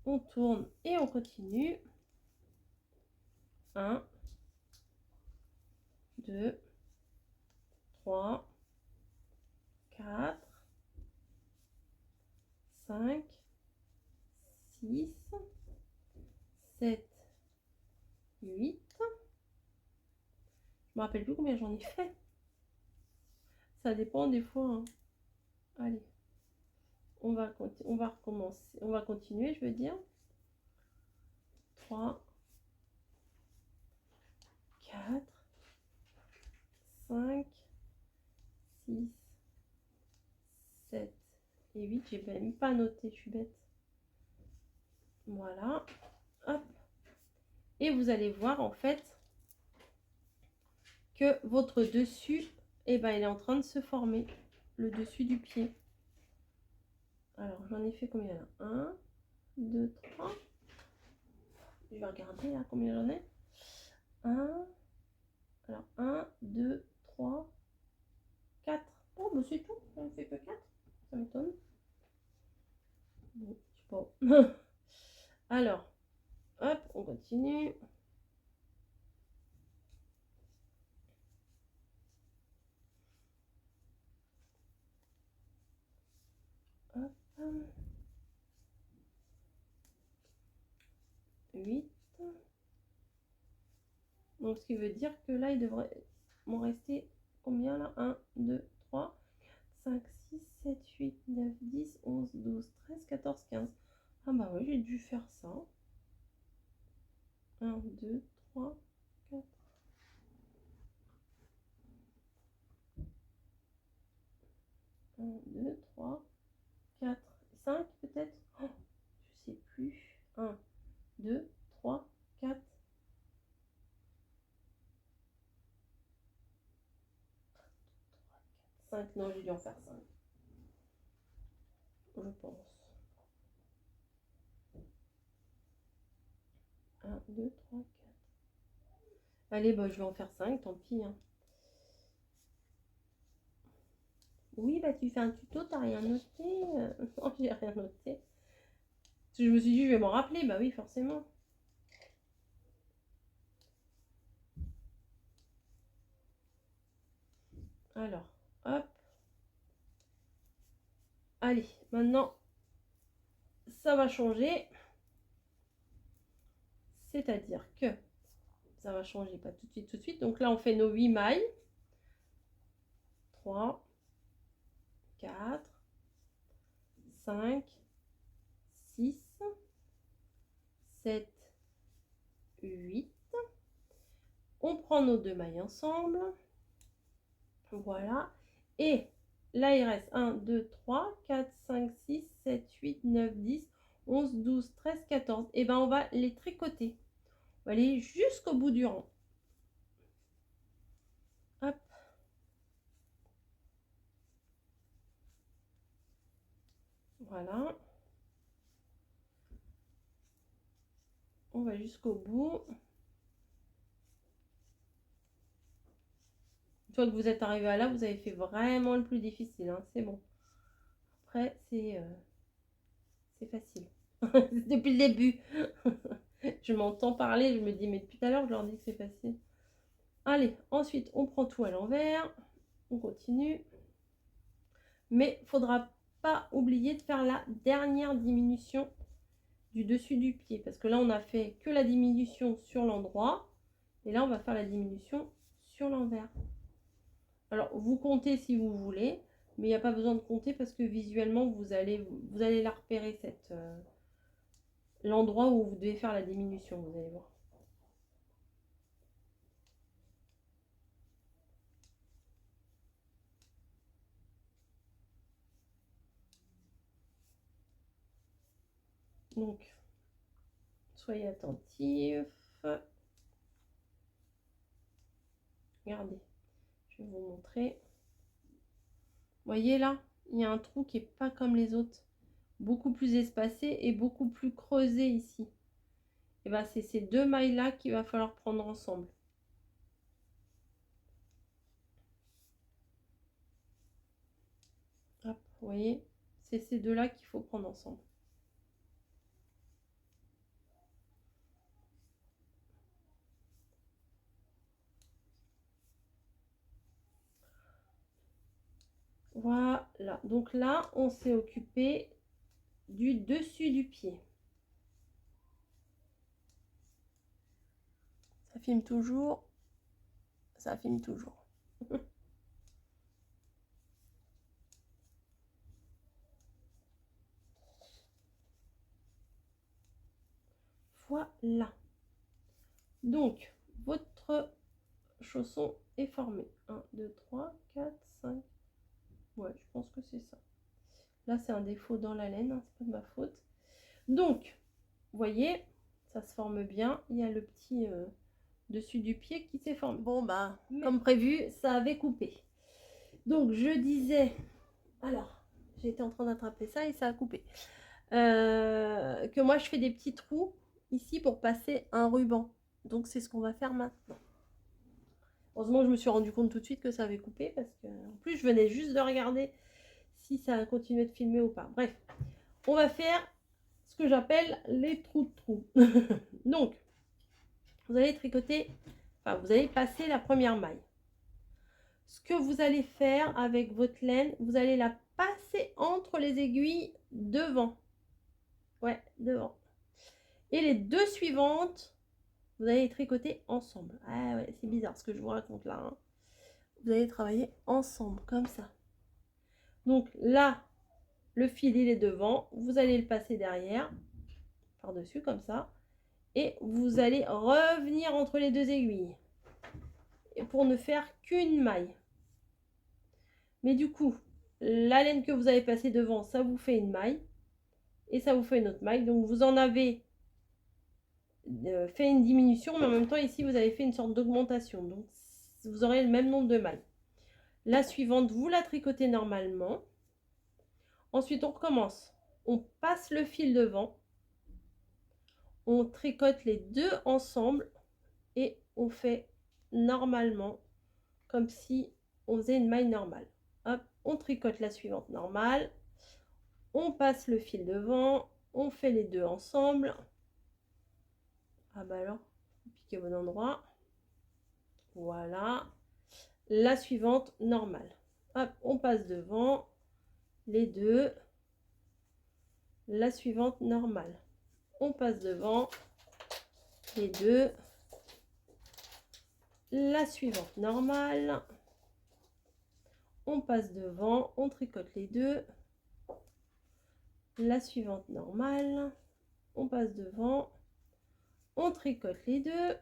On tourne et on continue. 1, 2, 3, 4, 5, 6, 7, 8. Je me rappelle plus combien j'en ai fait. Ça dépend des fois, hein. Allez, on va recommencer. On va continuer, je veux dire. 3, 4, 5, 6, 7 et 8. J'ai même pas noté, je suis bête. Voilà. Hop. Et vous allez voir en fait que votre dessus, eh ben, il est en train de se former. Le dessus du pied. Alors, j'en ai fait combien là? 1, 2, 3. Je vais regarder là combien j'en ai. 1. Alors, 1, 2, 3, 4. Oh, bah c'est tout. J'en ai fait que 4. Ça m'étonne. Bon, je sais pas. Alors, hop, on continue. Hop. 8. Donc, ce qui veut dire que là, il devrait m'en rester combien là? 1, 2, 3, 5, 6, 7, 8, 9, 10, 11, 12, 13, 14, 15. Ah bah oui, j'ai dû faire ça. 1, 2, 3, 4. 1, 2, 3, 4, 5 peut-être. Oh, je sais plus. 1, 2, 3, 4. 5, non, j'ai dû en faire 5. Je pense. 1, 2, 3, 4. Allez, bah, je vais en faire 5, tant pis. Hein. Oui, bah tu fais un tuto, t'as rien noté. Non, j'ai rien noté. Parce que je me suis dit, je vais m'en rappeler. Bah oui, forcément. Alors, hop. Allez, maintenant, ça va changer. C'est-à-dire que ça va changer, pas tout de suite, tout de suite. Donc là, on fait nos 8 mailles. 3, 4, 5, 6, 7, 8. On prend nos 2 mailles ensemble. Voilà. Et là, il reste 1, 2, 3, 4, 5, 6, 7, 8, 9, 10, 11, 12, 13, 14. Et ben on va les tricoter. On va aller jusqu'au bout du rang. Hop. Voilà. On va jusqu'au bout. Une fois que vous êtes arrivé à là, vous avez fait vraiment le plus difficile. Hein. C'est bon. Après, c'est facile. Depuis le début. Je m'entends parler, je me dis, mais depuis tout à l'heure, je leur dis que c'est facile. Allez, ensuite, on prend tout à l'envers. On continue. Mais il ne faudra pas oublier de faire la dernière diminution du dessus du pied. Parce que là, on a fait que la diminution sur l'endroit. Et là, on va faire la diminution sur l'envers. Alors, vous comptez si vous voulez. Mais il n'y a pas besoin de compter parce que visuellement, vous allez la repérer, l'endroit où vous devez faire la diminution. Vous allez voir. Donc, soyez attentifs. Regardez, je vais vous montrer. Vous voyez là, il y a un trou qui n'est pas comme les autres. Beaucoup plus espacé et beaucoup plus creusé ici. Et bien, c'est ces 2 mailles-là qu'il va falloir prendre ensemble. Hop, vous voyez, c'est ces 2-là qu'il faut prendre ensemble. Voilà. Donc là, on s'est occupé du dessus du pied. Ça filme toujours. Ça filme toujours. Voilà. Donc, votre chausson est formé. 1, 2, 3, 4, 5. Ouais, je pense que c'est ça. Là, c'est un défaut dans la laine, hein, c'est pas de ma faute. Donc, vous voyez, ça se forme bien. Il y a le petit dessus du pied qui s'est formé. Bon, bah, comme prévu, ça avait coupé. Donc, je disais... Alors, j'étais en train d'attraper ça et ça a coupé. Que moi, je fais des petits trous ici pour passer un ruban. Donc, c'est ce qu'on va faire maintenant. Heureusement, je me suis rendu compte tout de suite que ça avait coupé parce que, en plus, je venais juste de regarder si ça a continué de filmer ou pas. Bref, on va faire ce que j'appelle les trous de trous. Donc, vous allez tricoter, enfin, vous allez passer la première maille. Ce que vous allez faire avec votre laine, vous allez la passer entre les aiguilles devant. Ouais, devant. Et les deux suivantes, vous allez les tricoter ensemble. Ah ouais, c'est bizarre ce que je vous raconte là. Hein. Vous allez travailler ensemble, comme ça. Donc là, le fil, il est devant. Vous allez le passer derrière, par-dessus, comme ça. Et vous allez revenir entre les deux aiguilles. Et pour ne faire qu'une maille. Mais du coup, la laine que vous avez passée devant, ça vous fait une maille. Et ça vous fait une autre maille. Donc vous en avez fait une diminution, mais en même temps ici vous avez fait une sorte d'augmentation, donc vous aurez le même nombre de mailles. La suivante, vous la tricotez normalement. Ensuite on recommence, on passe le fil devant, on tricote les deux ensemble et on fait normalement comme si on faisait une maille normale. Hop, on tricote la suivante normale, on passe le fil devant, on fait les deux ensemble. Ah bah alors, piquez au bon endroit. Voilà. La suivante normale. Hop, on passe devant les deux. La suivante normale. On passe devant les deux. La suivante normale. On passe devant, on tricote les deux. La suivante normale. On passe devant, on tricote les deux.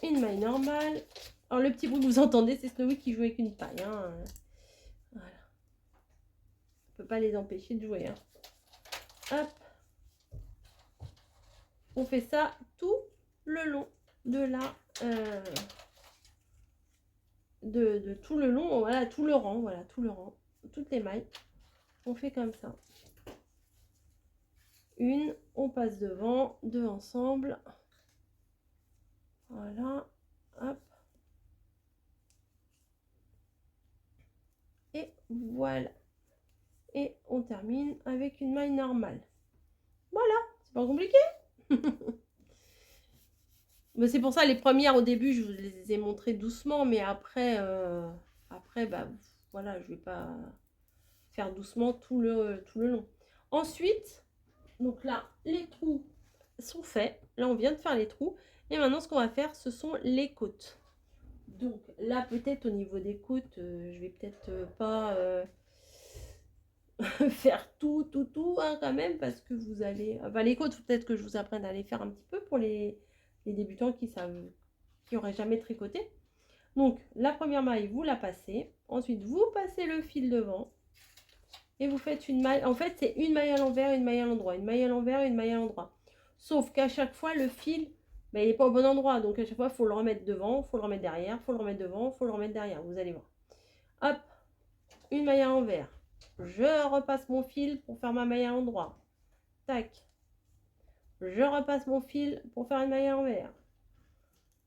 Une maille normale. Alors le petit bruit que vous entendez, c'est Snowy qui joue avec une paille. Hein. Voilà. On ne peut pas les empêcher de jouer. Hein. Hop. On fait ça tout le long de la... de tout le long, voilà, tout le rang, voilà, tout le rang. Toutes les mailles. On fait comme ça. Une, on passe devant, deux ensemble. Voilà. Hop. Et voilà. Et on termine avec une maille normale. Voilà, c'est pas compliqué. Mais c'est pour ça, les premières au début, je vous les ai montrées doucement, mais après, bah, voilà, je vais pas faire doucement tout le long. Ensuite, donc là, les trous sont faits. Là, on vient de faire les trous. Et maintenant, ce qu'on va faire, ce sont les côtes. Donc là, peut-être au niveau des côtes, je vais peut-être pas faire tout hein, quand même, parce que vous allez... Enfin, les côtes, peut-être que je vous apprenne à les faire un petit peu pour les débutants qui savent, qui n'auraient jamais tricoté. Donc, la première maille, vous la passez. Ensuite, vous passez le fil devant. Et vous faites une maille. En fait, c'est une maille à l'envers, une maille à l'endroit. Une maille à l'envers, une maille à l'endroit. Sauf qu'à chaque fois, le fil, ben, il n'est pas au bon endroit. Donc, à chaque fois, il faut le remettre devant, il faut le remettre derrière, il faut le remettre devant, il faut le remettre derrière. Vous allez voir. Hop, une maille à l'envers. Je repasse mon fil pour faire ma maille à l'endroit. Tac. Je repasse mon fil pour faire une maille à l'envers.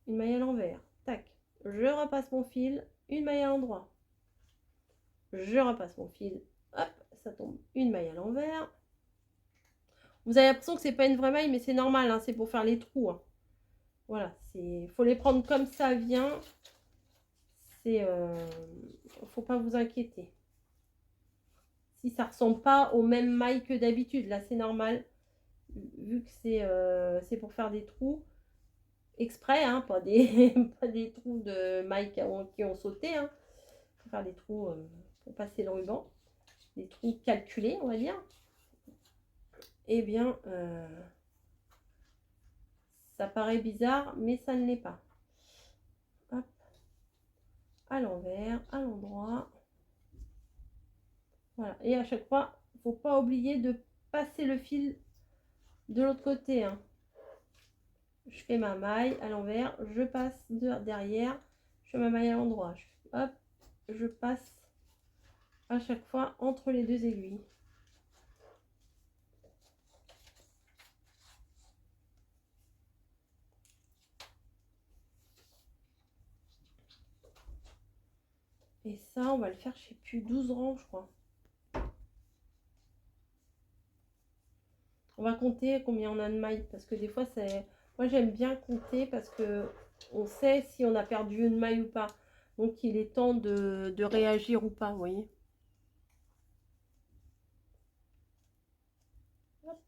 Une maille à l'envers. Tac. Je repasse mon fil, une maille à l'endroit. Je repasse mon fil. Hop, ça tombe. Une maille à l'envers. Vous avez l'impression que c'est pas une vraie maille, mais c'est normal, hein, c'est pour faire les trous. Hein. Voilà, il faut les prendre comme ça vient. c'est faut pas vous inquiéter. Si ça ressemble pas aux mêmes mailles que d'habitude, là c'est normal, vu que c'est pour faire des trous exprès, hein, pas des, pas des trous de mailles qui ont sauté, hein. Faut faire des trous pour passer le ruban, des trous calculés, on va dire. Eh bien, ça paraît bizarre, mais ça ne l'est pas. Hop, à l'envers, à l'endroit. Voilà, et à chaque fois, il ne faut pas oublier de passer le fil de l'autre côté, hein. Je fais ma maille à l'envers, je passe derrière, je fais ma maille à l'endroit. Hop, je passe à chaque fois entre les deux aiguilles. Et ça, on va le faire, je sais plus, 12 rangs, je crois. On va compter combien on a de mailles, parce que des fois, c'est... Moi, j'aime bien compter parce que on sait si on a perdu une maille ou pas. Donc, il est temps de réagir ou pas, vous voyez. Hop.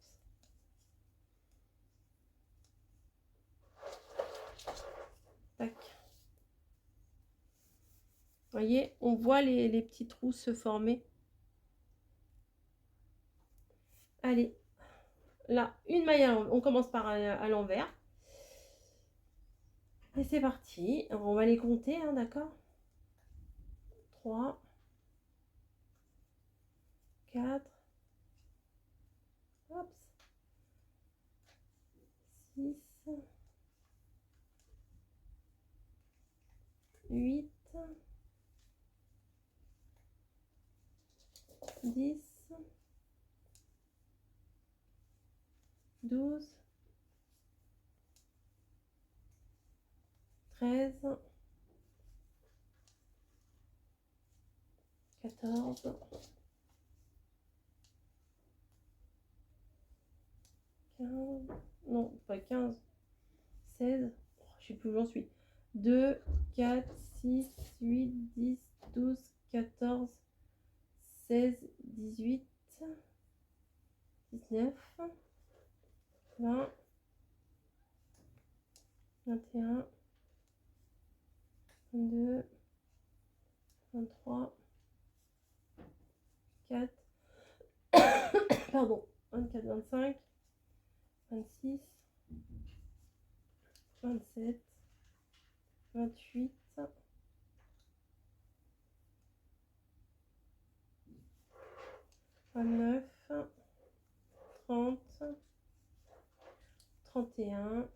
Tac. Vous voyez, on voit les petits trous se former. Allez, là, une maille on commence par à l'envers. Et c'est parti. Alors, on va les compter, hein, d'accord? 3, 4, hop, 6, 8, 10, 12, 13, 14, 15, non, pas 15, 16, je sais plus où j'en suis. 2, 4, 6, 8, 10, 12, 14, 16, 18, 19, 20, 21, 22, 23, 4, pardon, 24, 25, 26, 27, 28, 29, 30, 31,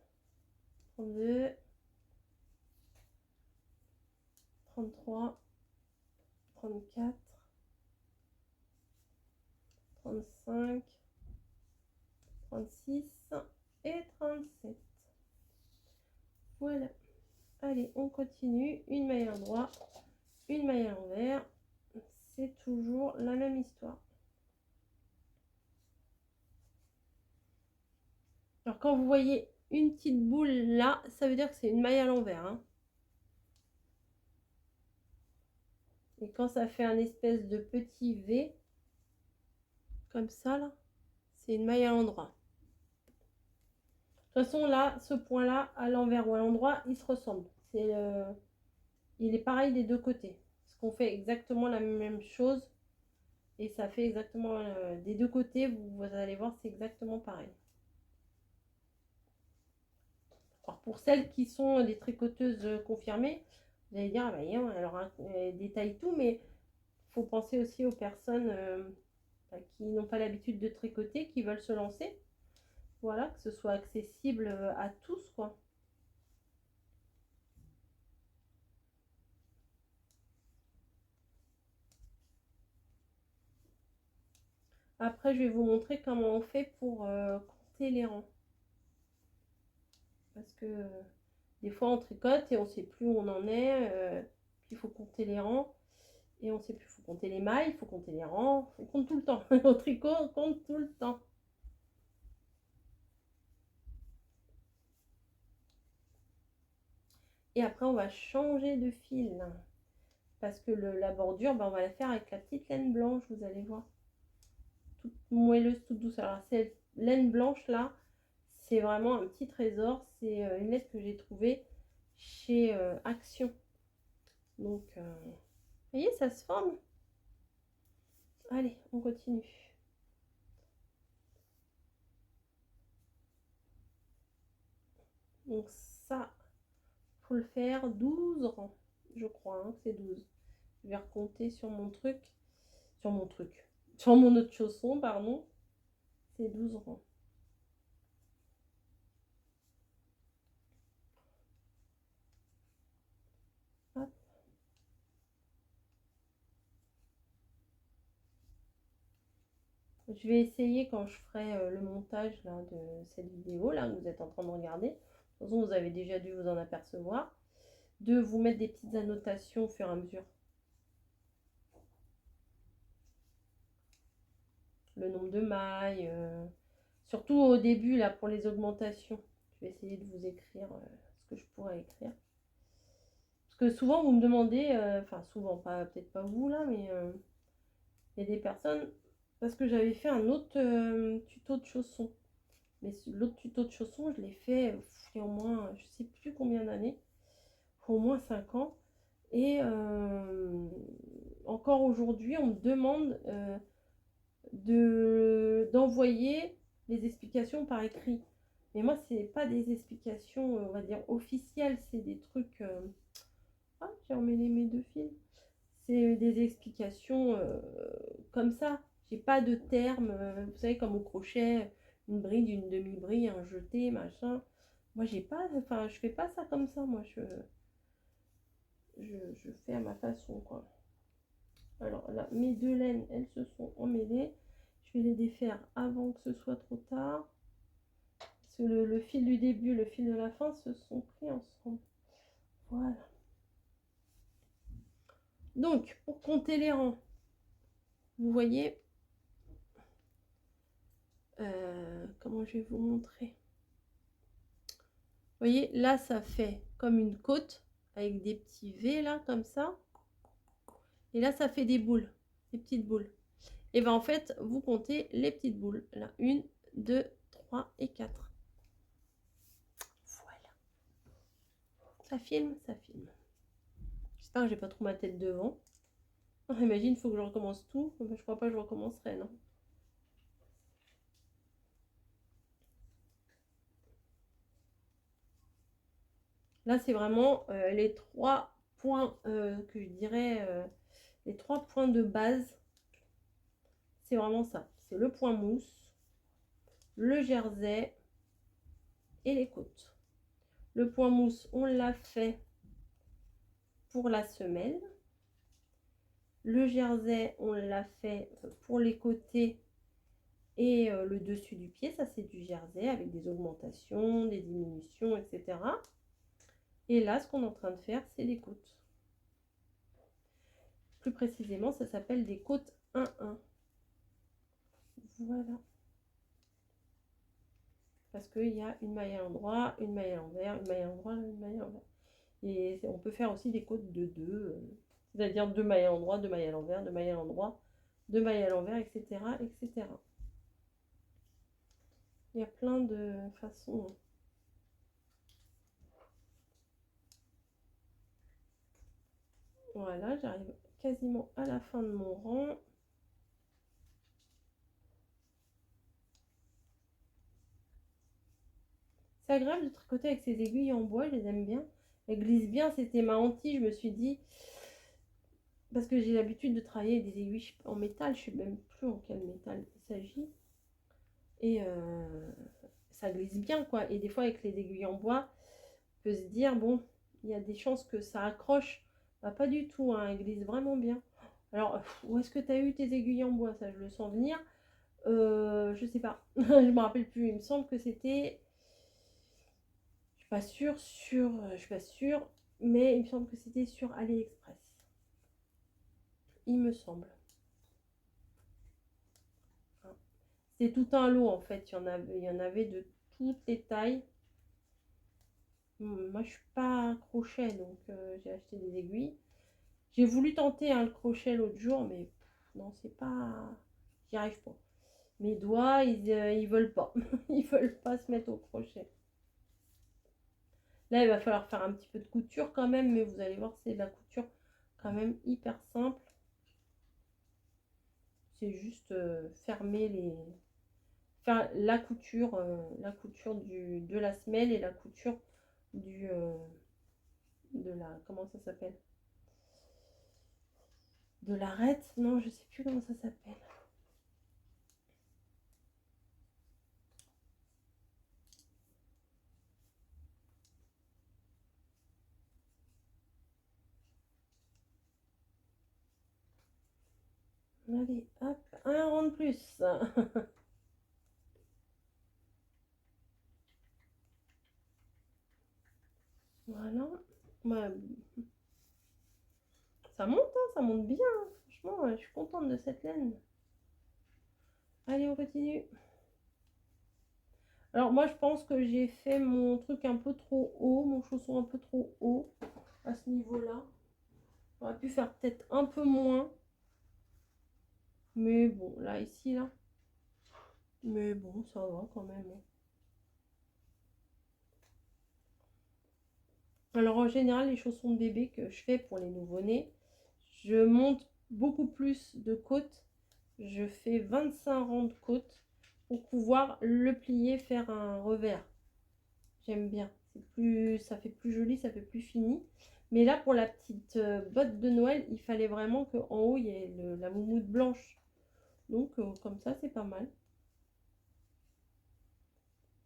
32, 33, 34, 35, 36 et 37. Voilà. Allez, on continue. Une maille à l'endroit, une maille à l'envers. C'est toujours la même histoire. Alors, quand vous voyez une petite boule là, ça veut dire que c'est une maille à l'envers, hein. Et quand ça fait un espèce de petit V, comme ça, là, c'est une maille à l'endroit. De toute façon, là, ce point-là, à l'envers ou à l'endroit, il se ressemble. Il est pareil des deux côtés. Parce qu'on fait exactement la même chose. Et ça fait exactement des deux côtés, vous allez voir, c'est exactement pareil. Alors pour celles qui sont des tricoteuses confirmées, vous allez dire, ah bah, alors elle détaille tout, mais il faut penser aussi aux personnes qui n'ont pas l'habitude de tricoter, qui veulent se lancer. Voilà, que ce soit accessible à tous, quoi. Après, je vais vous montrer comment on fait pour compter les rangs. Parce que des fois, on tricote et on ne sait plus où on en est. Puis il faut compter les rangs. Et on ne sait plus, il faut compter les mailles, il faut compter les rangs. On compte tout le temps. Au tricot, on compte tout le temps. Et après, on va changer de fil. parce que la bordure, ben, on va la faire avec la petite laine blanche, vous allez voir. Toute moelleuse, toute douce. Alors, cette laine blanche là, c'est vraiment un petit trésor. C'est une laine que j'ai trouvée chez Action. Donc, vous voyez, ça se forme. Allez, on continue. Donc ça, faut le faire 12 rangs, je crois, hein, c'est 12. Je vais recompter sur mon truc, sur mon autre chausson, pardon. C'est 12 rangs. Hop. Je vais essayer quand je ferai le montage là, de cette vidéo là que vous êtes en train de regarder. De toute façon, vous avez déjà dû vous en apercevoir. De vous mettre des petites annotations au fur et à mesure. Le nombre de mailles, surtout au début là pour les augmentations. Je vais essayer de vous écrire ce que je pourrais écrire. Parce que souvent vous me demandez, enfin souvent, peut-être pas vous là, mais il y a des personnes, parce que j'avais fait un autre tuto de chaussons. Mais l'autre tuto de chaussons, je l'ai fait il y a au moins, je sais plus combien d'années, au moins 5 ans. Et encore aujourd'hui, on me demande d'envoyer les explications par écrit. Mais moi, c'est pas des explications, on va dire, officielles, c'est des trucs... Ah, j'ai emmêlé mes deux fils. C'est des explications comme ça. J'ai pas de termes, vous savez, comme au crochet, une bride, une demi-bride, un jeté, machin. Moi, j'ai pas, enfin, je fais pas ça comme ça. Moi, je fais à ma façon, quoi. Alors là, mes deux laines, elles se sont emmêlées. Je vais les défaire avant que ce soit trop tard. Parce que le fil du début, le fil de la fin se sont pris ensemble. Voilà. Donc, pour compter les rangs, vous voyez, comment je vais vous montrer. Vous voyez, là, ça fait comme une côte avec des petits V là, comme ça. Et là, ça fait des boules, des petites boules. Et bien, en fait, vous comptez les petites boules. Là, 1, 2, 3 et 4. Voilà. Ça filme, ça filme. J'espère que j'ai pas trop ma tête devant. Oh, imagine, il faut que je recommence tout. Je crois pas que je recommencerai, non. Là, c'est vraiment les 3 points que je dirais, les 3 points de base. C'est vraiment ça. C'est le point mousse, le jersey et les côtes. Le point mousse, on l'a fait pour la semelle. Le jersey, on l'a fait pour les côtés et le dessus du pied. Ça, c'est du jersey avec des augmentations, des diminutions, etc. Et là, ce qu'on est en train de faire, c'est les côtes. Plus précisément, ça s'appelle des côtes 1-1. Voilà. Parce qu'il y a une maille à l'endroit, une maille à l'envers, une maille à l'endroit, une maille à l'envers. Et on peut faire aussi des côtes de 2, c'est-à-dire 2 mailles à l'endroit, 2 mailles à l'envers, 2 mailles à l'endroit, 2 mailles à l'envers, etc., etc. Il y a plein de façons. Voilà, j'arrive quasiment à la fin de mon rang. C'est agréable de tricoter avec ces aiguilles en bois, je les aime bien. Elles glissent bien, c'était ma hantise, je me suis dit, parce que j'ai l'habitude de travailler avec des aiguilles en métal, je ne sais même plus en quel métal il s'agit. Et ça glisse bien, quoi. Et des fois, avec les aiguilles en bois, on peut se dire, bon, il y a des chances que ça accroche. Bah, pas du tout, hein, elles glissent vraiment bien. Alors, où est-ce que tu as eu tes aiguilles en bois? Ça, je le sens venir. Je sais pas. Je me rappelle plus. Il me semble que c'était... Je suis pas sûre, je suis pas sûre. Mais il me semble que c'était sur AliExpress. Il me semble. C'est tout un lot, en fait. Il y en avait de toutes les tailles. Moi, je suis pas crochet, donc j'ai acheté des aiguilles. J'ai voulu tenter le crochet l'autre jour, mais non, c'est pas... J'y arrive pas. Mes doigts, ils veulent pas. Ils veulent pas se mettre au crochet. Là, il va falloir faire un petit peu de couture quand même, mais vous allez voir, c'est de la couture quand même hyper simple. C'est juste fermer les... Faire la couture de la semelle et la couture du... de la... Comment ça s'appelle? De l'arête? Non, je sais plus comment ça s'appelle. Allez, hop, un rond de plus. Voilà. Ouais, ça monte, hein, ça monte bien. Franchement, je suis contente de cette laine. Allez, on continue. Alors moi, je pense que j'ai fait mon truc un peu trop haut, mon chausson un peu trop haut à ce niveau-là. J'aurais pu faire peut-être un peu moins. Mais bon, là, ici, là. Mais bon, ça va quand même. Alors en général, les chaussons de bébé que je fais pour les nouveau-nés, je monte beaucoup plus de côtes. Je fais 25 rangs de côtes pour pouvoir le plier, faire un revers. J'aime bien. Ça fait plus joli, ça fait plus fini. Mais là, pour la petite botte de Noël, il fallait vraiment qu'en haut, il y ait la moumoute blanche. Donc, comme ça, c'est pas mal.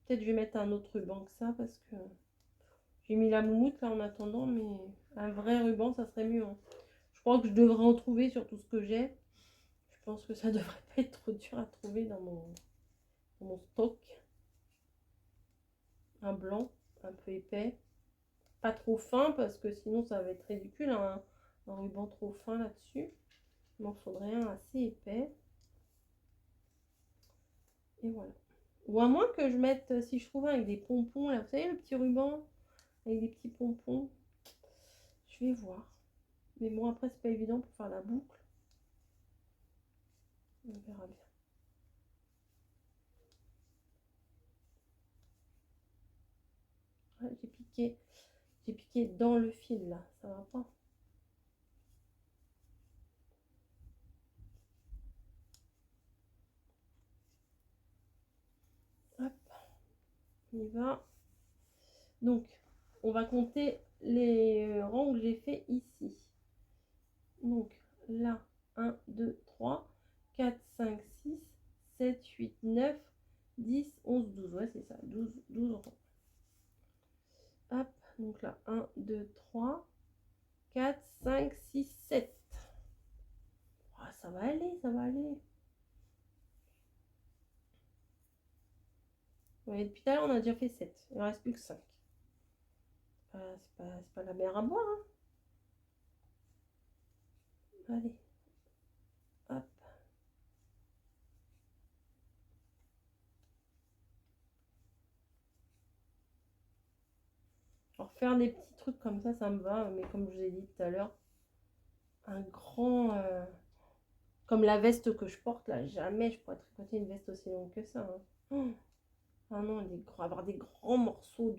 Peut-être je vais mettre un autre ruban que ça parce que j'ai mis la moumoute là en attendant. Mais un vrai ruban, ça serait mieux, hein. Je crois que je devrais en trouver sur tout ce que j'ai. Je pense que ça devrait pas être trop dur à trouver dans mon stock. Un blanc, un peu épais. Pas trop fin parce que sinon ça va être ridicule, hein, un ruban trop fin là-dessus. Il m'en faudrait un assez épais. Et voilà. Ou à moins que je mette, si je trouve un avec des pompons, là, vous savez, le petit ruban avec des petits pompons. Je vais voir. Mais bon, après, c'est pas évident pour faire la boucle. On verra bien. Ouais, j'ai piqué dans le fil là, ça va pas. Hop, on y va. Donc, on va compter les rangs que j'ai fait ici. Donc là, 1, 2, 3, 4, 5, 6, 7, 8, 9, 10, 11, 12. Ouais, c'est ça, 12 rangs. Hop, donc là, 1, 2, 3, 4, 5, 6, 7. Oh, ça va aller, ça va aller. Ouais, depuis tout à l'heure, on a déjà fait 7. Il ne reste plus que 5. C'est pas la mer à boire, hein. Allez, hop. Alors, faire des petits trucs comme ça me va. Mais comme je vous ai dit tout à l'heure, un grand... comme la veste que je porte, là, jamais je pourrais tricoter une veste aussi longue que ça, hein. Oh. Ah non, avoir des grands morceaux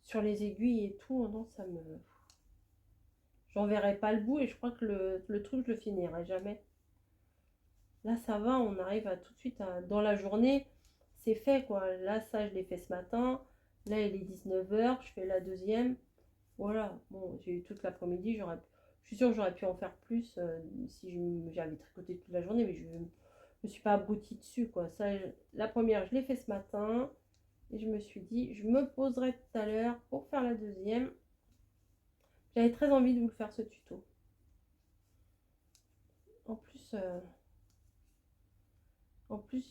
sur les aiguilles et tout, non, ça me... J'en verrai pas le bout et je crois que le truc, je le finirai jamais. Là, ça va, on arrive à tout de suite dans la journée, c'est fait, quoi. Là, ça, je l'ai fait ce matin. Là, il est 19 h, je fais la deuxième. Voilà, bon, j'ai eu toute l'après-midi, je suis sûre que j'aurais pu en faire plus si j'avais tricoté toute la journée, mais je me suis pas abrutie dessus, quoi. Ça, la première, je l'ai fait ce matin. Et je me suis dit, je me poserai tout à l'heure pour faire la deuxième. J'avais très envie de vous faire ce tuto. En plus,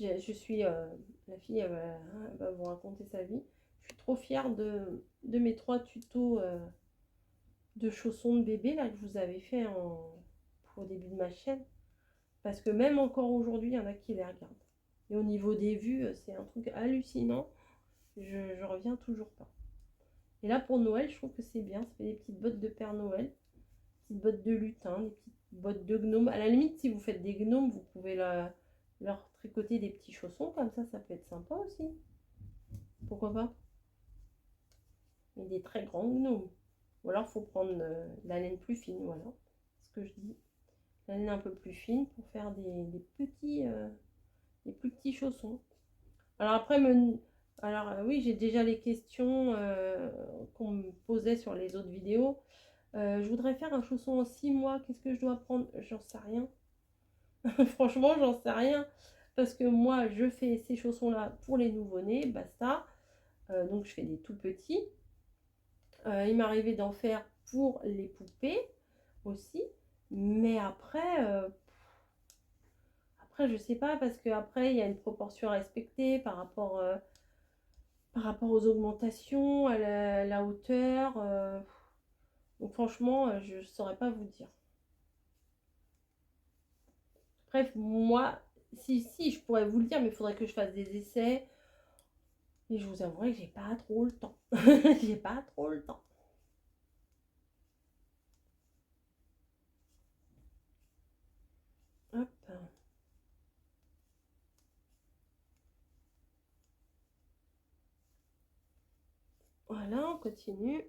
je suis... la fille, elle va vous raconter sa vie. Je suis trop fière de mes 3 tutos de chaussons de bébé là, que je vous avais fait au début de ma chaîne. Parce que même encore aujourd'hui, il y en a qui les regardent. Et au niveau des vues, c'est un truc hallucinant. Je reviens toujours pas. Et là, pour Noël, je trouve que c'est bien. Ça fait des petites bottes de Père Noël. petites bottes de lutin, des petites bottes de gnome. À la limite, si vous faites des gnomes, vous pouvez leur tricoter des petits chaussons, comme ça peut être sympa aussi. Pourquoi pas? Mais des très grands gnomes. Ou alors, il faut prendre la laine plus fine, voilà. Ce que je dis. La laine un peu plus fine pour faire des plus petits chaussons. Alors après, oui, j'ai déjà les questions qu'on me posait sur les autres vidéos. Je voudrais faire un chausson en 6 mois. Qu'est-ce que je dois prendre? J'en sais rien. Franchement, j'en sais rien. Parce que moi, je fais ces chaussons-là pour les nouveau-nés, basta. Donc, je fais des tout petits. Il m'arrivait d'en faire pour les poupées aussi. Mais après, je sais pas, parce qu'après, il y a une proportion à respecter par rapport aux augmentations, à la hauteur. Donc franchement, je ne saurais pas vous dire. Bref, moi, si, je pourrais vous le dire, mais il faudrait que je fasse des essais. Et je vous avouerai que j'ai pas trop le temps. J'ai pas trop le temps. Hop. Voilà, on continue.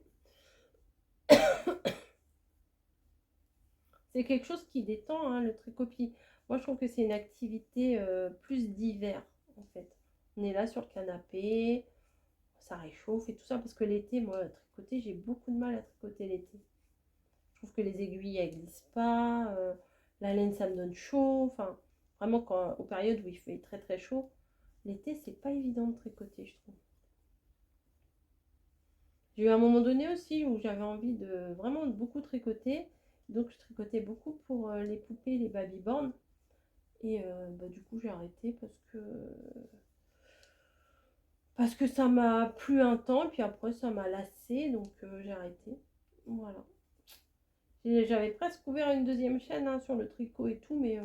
C'est quelque chose qui détend, hein, le tricot. Moi, je trouve que c'est une activité plus d'hiver, en fait. On est là sur le canapé, ça réchauffe et tout ça, parce que l'été, moi, à tricoter, j'ai beaucoup de mal à tricoter l'été. Je trouve que les aiguilles, elles glissent pas, la laine, ça me donne chaud. Enfin, vraiment, aux périodes où il fait très très chaud, l'été, c'est pas évident de tricoter, je trouve. J'ai eu un moment donné aussi où j'avais envie de vraiment beaucoup tricoter. Donc, je tricotais beaucoup pour les poupées, les babyborn. Et du coup, j'ai arrêté parce que ça m'a plu un temps. Et puis après, ça m'a lassé. Donc, j'ai arrêté. Voilà. J'avais presque ouvert une deuxième chaîne, hein, sur le tricot et tout. Mais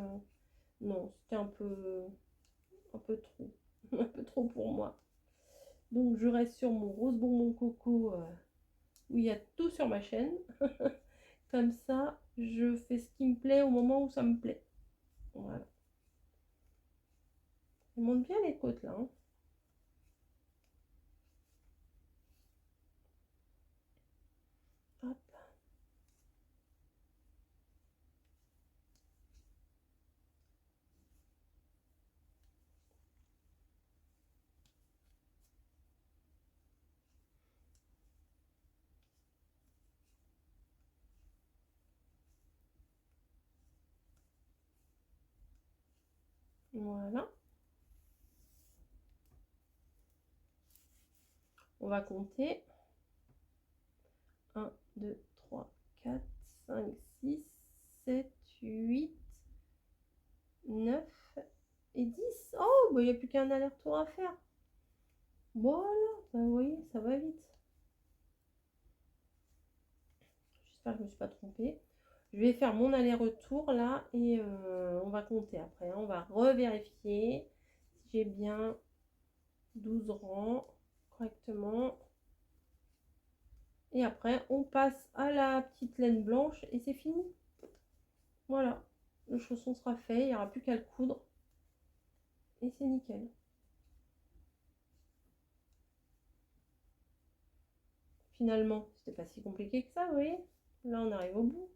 non, c'était un peu trop. Un peu trop pour moi. Donc, je reste sur mon rose bonbon coco, où il y a tout sur ma chaîne. Comme ça, je fais ce qui me plaît au moment où ça me plaît. Voilà. Elle monte bien les côtes là, hein. Hop. Voilà. On va compter. 1, 2, 3, 4, 5, 6, 7, 8, 9 et 10. Oh, il n'y a plus qu'un aller-retour à faire. Voilà, vous voyez, ça va vite. J'espère que je ne me suis pas trompée. Je vais faire mon aller-retour là et on va compter après. On va revérifier si j'ai bien 12 rangs correctement. Et après, on passe à la petite laine blanche et c'est fini. Voilà, le chausson sera fait, il n'y aura plus qu'à le coudre. Et c'est nickel. Finalement, c'était pas si compliqué que ça, vous voyez. Là, on arrive au bout.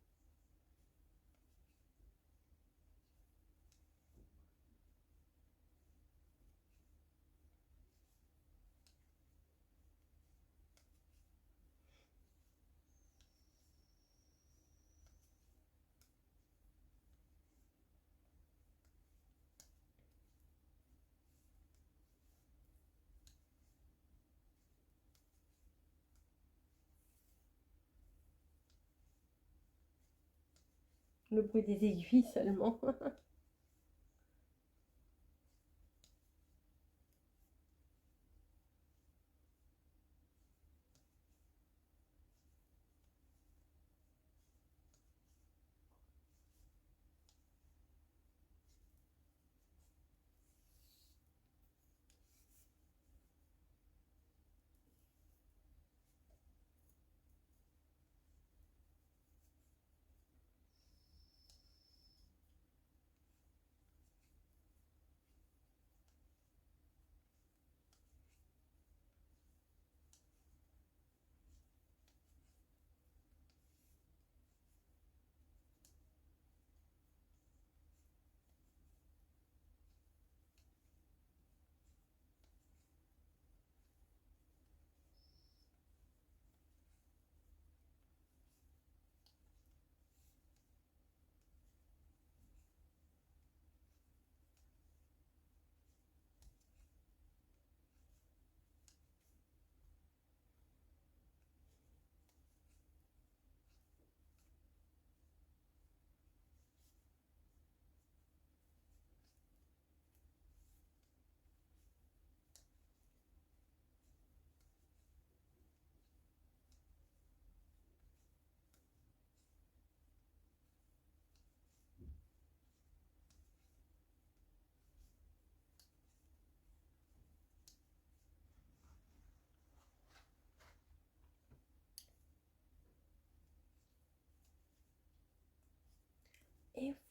Le bruit des aiguilles seulement.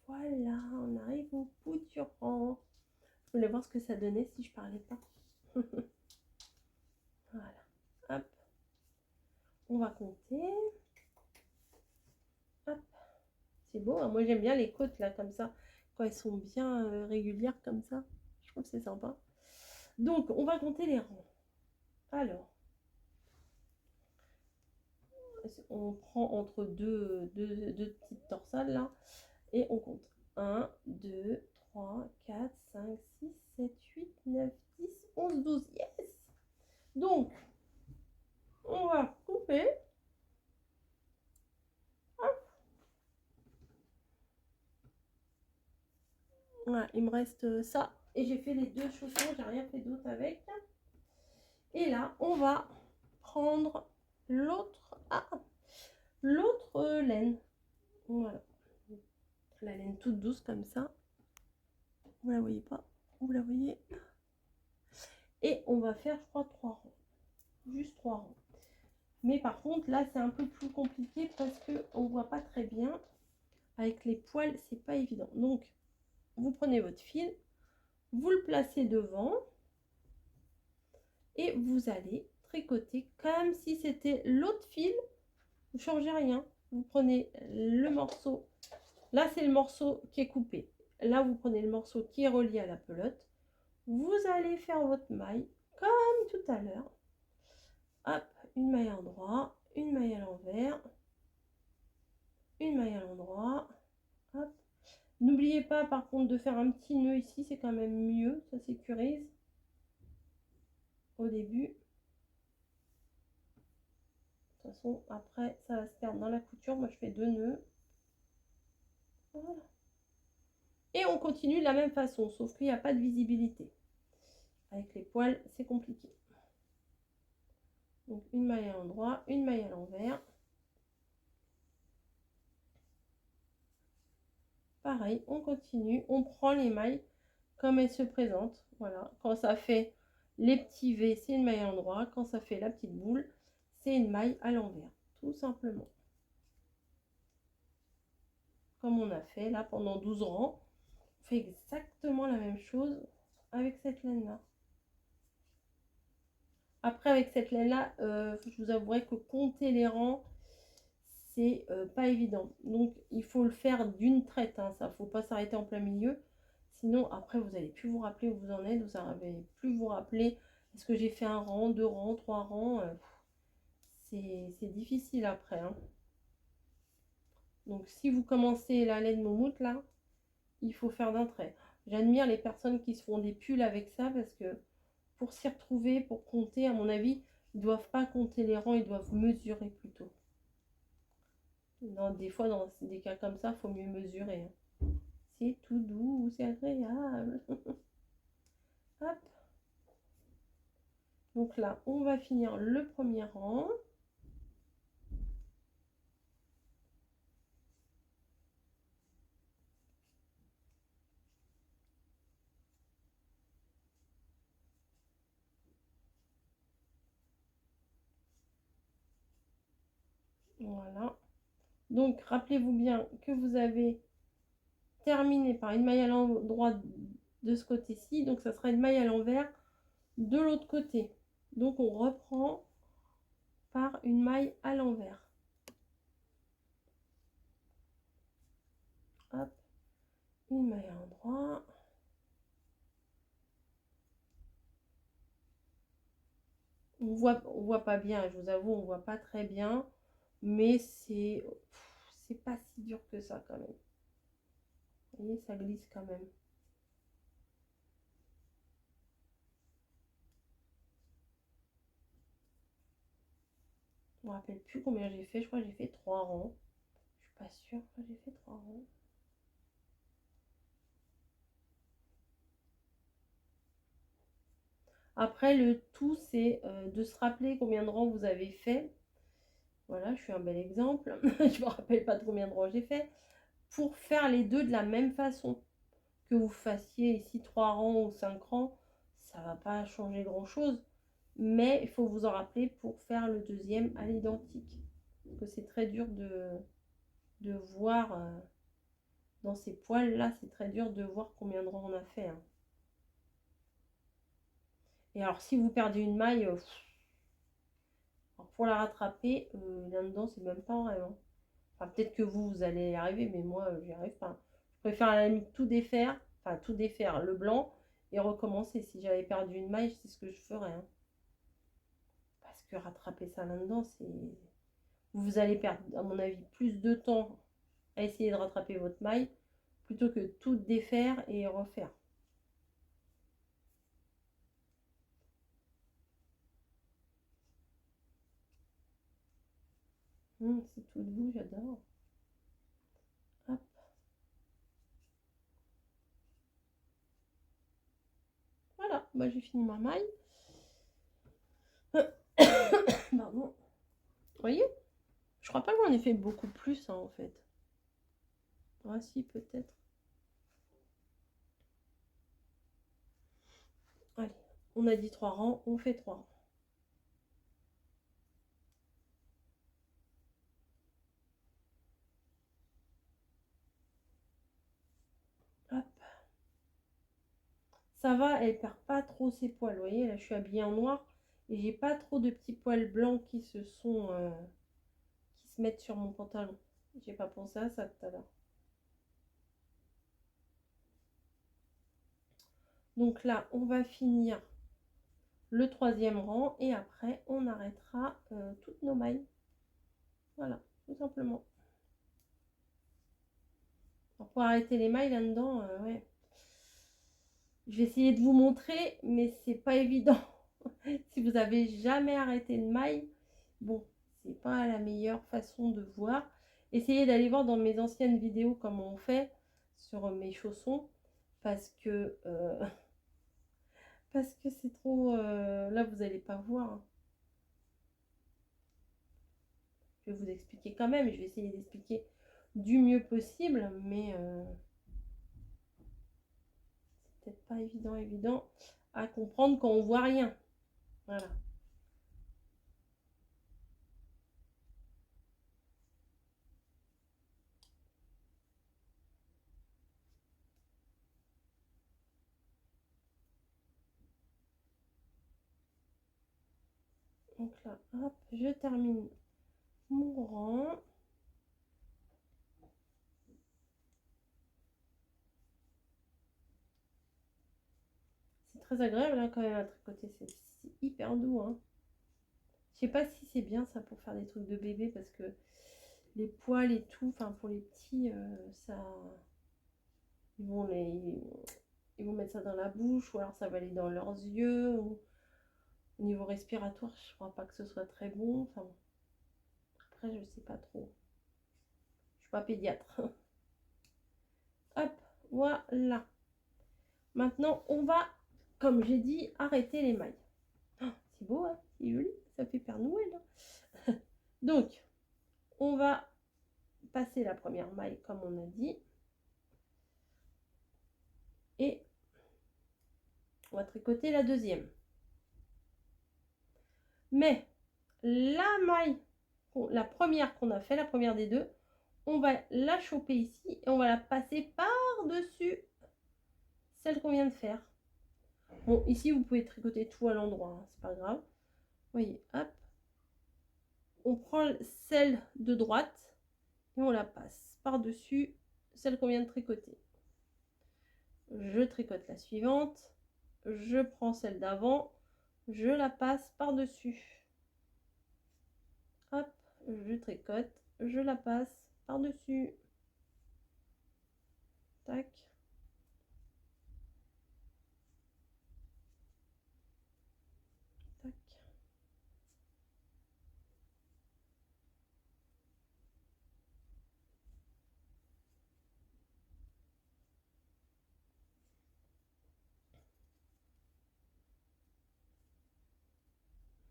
Voilà, on arrive au bout du rang. Je voulais voir ce que ça donnait si je parlais pas. Voilà, hop. On va compter. Hop. C'est beau, hein. Moi j'aime bien les côtes là comme ça, quand elles sont bien régulières comme ça. Je trouve que c'est sympa. Donc on va compter les rangs. Alors, on prend entre deux petites torsades là et on compte 1, 2, 3, 4, 5, 6, 7, 8, 9, 10, 11, 12. Yes! Donc, on va couper. Voilà, il me reste ça. Et j'ai fait les deux chaussons, j'ai rien fait d'autre avec. Et là, on va prendre l'autre laine. Voilà. La laine toute douce comme ça. Vous la voyez pas? Vous la voyez? Et on va faire, je crois, 3 rangs. Juste 3 rangs. Mais par contre, là, c'est un peu plus compliqué parce qu'on ne voit pas très bien. Avec les poils, c'est pas évident. Donc, vous prenez votre fil, vous le placez devant et vous allez tricoter comme si c'était l'autre fil. Vous ne changez rien. Vous prenez le morceau. Là, c'est le morceau qui est coupé. Là, vous prenez le morceau qui est relié à la pelote. Vous allez faire votre maille comme tout à l'heure. Hop, une maille à l'endroit, une maille à l'envers, une maille à l'endroit. Hop. N'oubliez pas par contre de faire un petit nœud ici, c'est quand même mieux, ça sécurise au début. De toute façon, après, ça va se perdre dans la couture. Moi, je fais 2 nœuds. Voilà. Et on continue de la même façon, sauf qu'il n'y a pas de visibilité. Avec les poils, c'est compliqué. Donc, une maille à l'endroit, une maille à l'envers. Pareil, on continue, on prend les mailles comme elles se présentent. Voilà, quand ça fait les petits V, c'est une maille à l'endroit. Quand ça fait la petite boule, c'est une maille à l'envers, tout simplement. Comme on a fait là pendant 12 rangs, on fait exactement la même chose avec cette laine-là. Après, avec cette laine-là, je vous avouerai que compter les rangs, c'est pas évident. Donc, il faut le faire d'une traite. Hein, ça, faut pas s'arrêter en plein milieu. Sinon, après, vous n'allez plus vous rappeler où vous en êtes. Vous n'allez plus vous rappeler est-ce que j'ai fait un rang, 2 rangs, 3 rangs. C'est difficile après. Hein. Donc, si vous commencez la laine moumoute, là, il faut faire d'un trait. J'admire les personnes qui se font des pulls avec ça parce que pour s'y retrouver, pour compter, à mon avis, ils ne doivent pas compter les rangs, ils doivent mesurer plutôt. Des fois, dans des cas comme ça, il faut mieux mesurer. Hein. C'est tout doux, c'est agréable. Hop. Donc là, on va finir le premier rang. Voilà. Donc, rappelez-vous bien que vous avez terminé par une maille à l'endroit de ce côté-ci. Donc, ça sera une maille à l'envers de l'autre côté. Donc, on reprend par une maille à l'envers. Hop. Une maille à l'endroit. On voit pas bien, je vous avoue, on voit pas très bien. Mais c'est pas si dur que ça quand même. Vous voyez, ça glisse quand même. Je me rappelle plus combien j'ai fait. Je crois que j'ai fait 3 rangs. Je suis pas sûre. J'ai fait 3 rangs. Après, le tout, c'est de se rappeler combien de rangs vous avez fait. Voilà, je suis un bel exemple. Je me rappelle pas de combien de rangs j'ai fait. Pour faire les deux de la même façon. Que vous fassiez ici 3 rangs ou 5 rangs, ça va pas changer grand chose. Mais il faut vous en rappeler pour faire le deuxième à l'identique. Parce que c'est très dur de voir dans ces poils là, c'est très dur de voir combien de rangs on a fait, hein. Et alors si vous perdez une maille, pour la rattraper, là-dedans c'est même pas en rêve, hein. Enfin, peut-être que vous allez y arriver, mais moi j'y arrive pas. Je préfère à la limite tout défaire, enfin tout défaire le blanc et recommencer. Si j'avais perdu une maille, c'est ce que je ferais, hein. Parce que rattraper ça là-dedans, c'est... Vous allez perdre, à mon avis, plus de temps à essayer de rattraper votre maille plutôt que tout défaire et refaire. C'est tout doux, j'adore. Hop. Voilà, moi j'ai fini ma maille. Pardon. Vous voyez? Je crois pas que j'en ai fait beaucoup plus, hein, en fait. Ah si, peut-être. Allez, on a dit 3 rangs, on fait 3 rangs. Hop. Ça va, elle perd pas trop ses poils. Vous voyez, là je suis habillée en noir et j'ai pas trop de petits poils blancs qui se sont qui se mettent sur mon pantalon. J'ai pas pensé à ça tout à l'heure. Donc là, on va finir le 3e rang et après on arrêtera toutes nos mailles. Voilà, tout simplement. Alors, pour arrêter les mailles là-dedans, ouais. Je vais essayer de vous montrer, mais c'est pas évident. Si vous avez jamais arrêté une maille, bon, c'est pas la meilleure façon de voir. Essayez d'aller voir dans mes anciennes vidéos comment on fait sur mes chaussons, parce que c'est trop... là, vous n'allez pas voir, hein. Je vais vous expliquer quand même. Je vais essayer d'expliquer du mieux possible, mais c'est peut-être pas évident à comprendre quand on voit rien. Voilà. Donc là, hop, je termine mon rang. C'est très agréable, hein, quand même à tricoter, c'est hyper doux, hein. Je sais pas si c'est bien ça pour faire des trucs de bébé parce que les poils et tout, enfin pour les petits, ça, ils vont mettre ça dans la bouche ou alors ça va aller dans leurs yeux. Ou... Au niveau respiratoire, je crois pas que ce soit très bon. Enfin, après, je sais pas trop. Je suis pas pédiatre. Hop, voilà. Maintenant, on va, comme j'ai dit, arrêter les mailles. Oh, c'est beau, hein, c'est joli, ça fait Père Noël, hein. Donc, on va passer la première maille comme on a dit. Et on va tricoter la deuxième. Mais la maille, la première qu'on a fait, la première des deux, on va la choper ici et on va la passer par-dessus celle qu'on vient de faire. Bon, ici, vous pouvez tricoter tout à l'endroit, hein, c'est pas grave. Vous voyez, hop. On prend celle de droite et on la passe par-dessus celle qu'on vient de tricoter. Je tricote la suivante. Je prends celle d'avant. Je la passe par-dessus. Hop, je tricote. Je la passe par-dessus. Tac. Tac.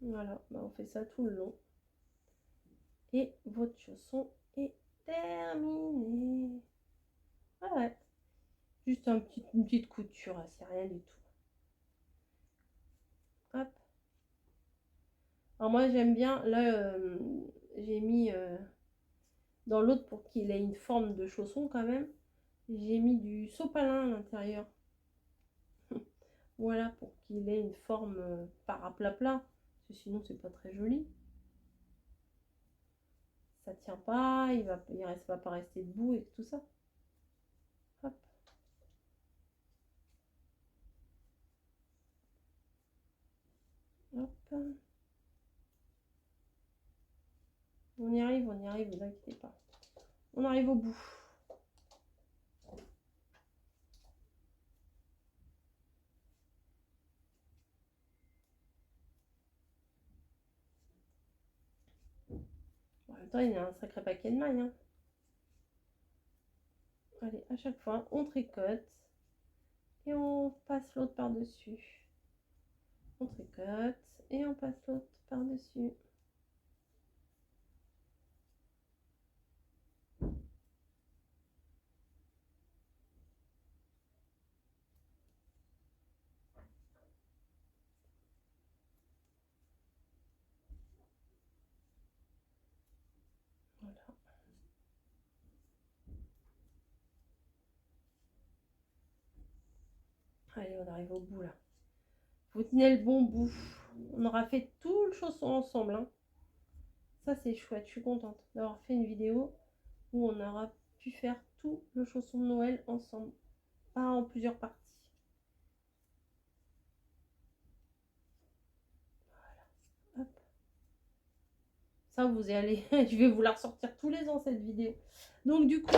Voilà, bah on fait ça tout le long. Et votre chausson est terminé. Ah ouais. Juste une petite couture, hein, c'est rien du tout. Hop. Alors moi j'aime bien, là j'ai mis dans l'autre pour qu'il ait une forme de chausson quand même. J'ai mis du sopalin à l'intérieur. Voilà, pour qu'il ait une forme paraplat-plat. Parce que sinon, c'est pas très joli. Ça tient pas, il va pas rester debout et tout ça. Hop. Hop. On y arrive, vous inquiétez pas. On arrive au bout. En même temps, il y a un sacré paquet de mailles. Hein. Allez, à chaque fois, on tricote et on passe l'autre par-dessus. On tricote et on passe l'autre par-dessus. Voilà. Allez, on arrive au bout là. Vous tenez le bon bout. On aura fait tout le chausson ensemble. Hein. Ça, c'est chouette. Je suis contente d'avoir fait une vidéo où on aura pu faire tout le chausson de Noël ensemble. Pas en plusieurs parties. Voilà. Hop. Ça, vous allez... Je vais vous la ressortir tous les ans, cette vidéo. Donc, du coup,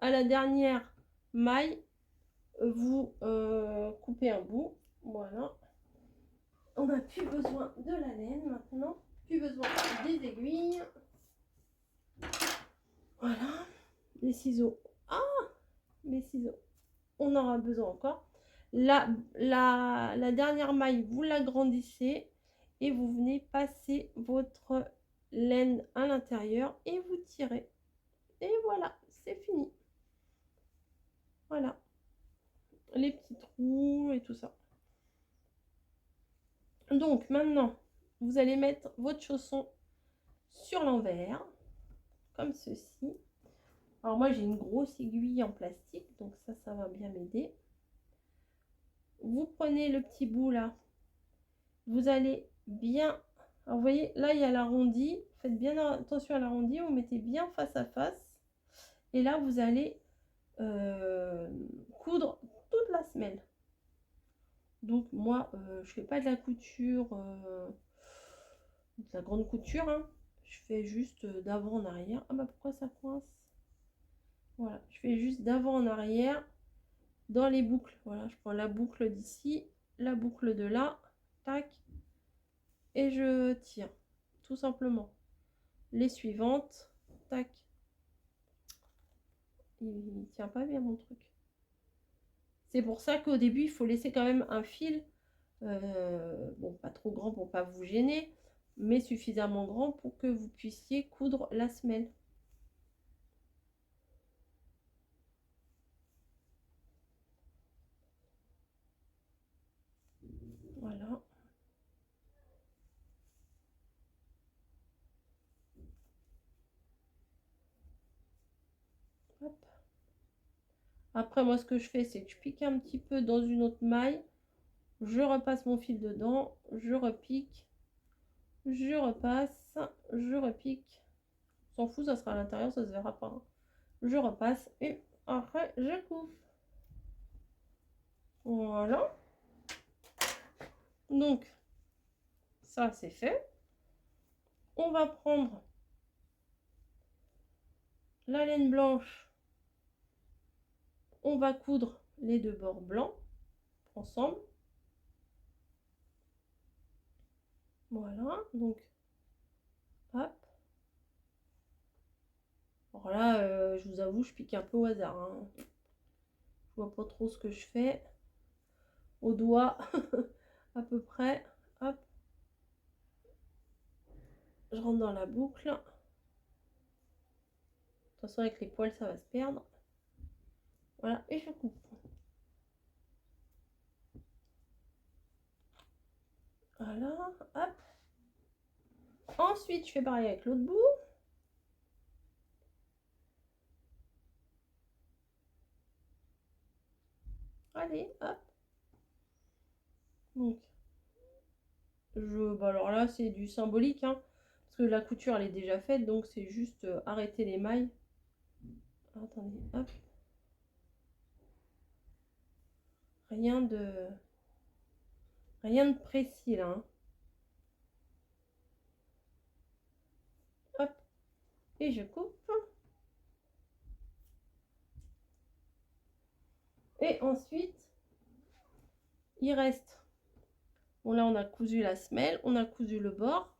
à la dernière maille, vous coupez un bout. Voilà. On n'a plus besoin de la laine maintenant. Plus besoin des aiguilles. Voilà. Les ciseaux. Ah, les ciseaux. On aura besoin encore. La dernière maille, vous l'agrandissez et vous venez passer votre laine à l'intérieur et vous tirez. Et voilà, c'est fini. Voilà. Les petits trous et tout ça. Donc maintenant, vous allez mettre votre chausson sur l'envers, comme ceci. Alors moi, j'ai une grosse aiguille en plastique, donc ça va bien m'aider. Vous prenez le petit bout là. Vous allez bien... Alors vous voyez, là, il y a l'arrondi. Faites bien attention à l'arrondi. Vous mettez bien face à face. Et là, vous allez coudre toute la semelle. Donc moi, je fais pas de la couture, de la grande couture. Hein. Je fais juste d'avant en arrière. Ah bah pourquoi ça coince? Voilà, je fais juste d'avant en arrière dans les boucles. Voilà, je prends la boucle d'ici, la boucle de là, tac, et je tire, tout simplement. Les suivantes, tac. Il tient pas bien mon truc. C'est pour ça qu'au début, il faut laisser quand même un fil, bon, pas trop grand pour pas vous gêner, mais suffisamment grand pour que vous puissiez coudre la semelle. Voilà. Hop. Après, moi, ce que je fais, c'est que je pique un petit peu dans une autre maille. Je repasse mon fil dedans. Je repique. Je repasse. Je repique. On s'en fout, ça sera à l'intérieur, ça se verra pas. Hein. Je repasse et après, je coupe. Voilà. Donc, ça, c'est fait. On va prendre la laine blanche. On va coudre les deux bords blancs ensemble. Voilà, donc, hop. Alors là, je vous avoue, je pique un peu au hasard. Hein. Je vois pas trop ce que je fais. Au doigt, à peu près. Hop. Je rentre dans la boucle. De toute façon, avec les poils, ça va se perdre. Voilà, et je coupe. Voilà, hop. Ensuite, je fais pareil avec l'autre bout. Bah alors là, c'est du symbolique, hein, parce que la couture, elle est déjà faite, donc c'est juste arrêter les mailles. Attendez, hop. Rien de précis, là, hein. Hop, et je coupe. Et ensuite, il reste... Bon, là, on a cousu la semelle, on a cousu le bord.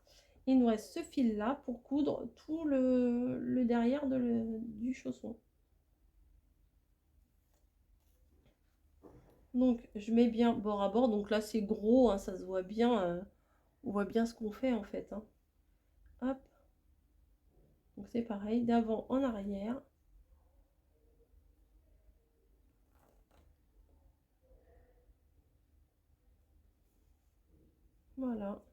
Il nous reste ce fil-là pour coudre tout le derrière du chausson. Donc, je mets bien bord à bord. Donc là, c'est gros, hein, ça se voit bien. On voit bien ce qu'on fait, en fait, hein. Hop. Donc, c'est pareil, d'avant en arrière. Voilà.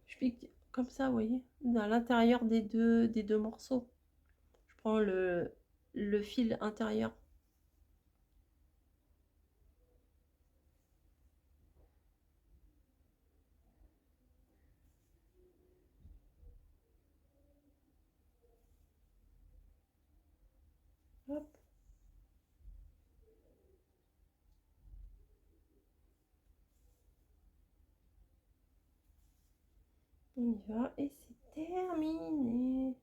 Je pique comme ça, vous voyez, à l'intérieur des deux morceaux. Je prends le fil intérieur. Hop. On y va et c'est terminé.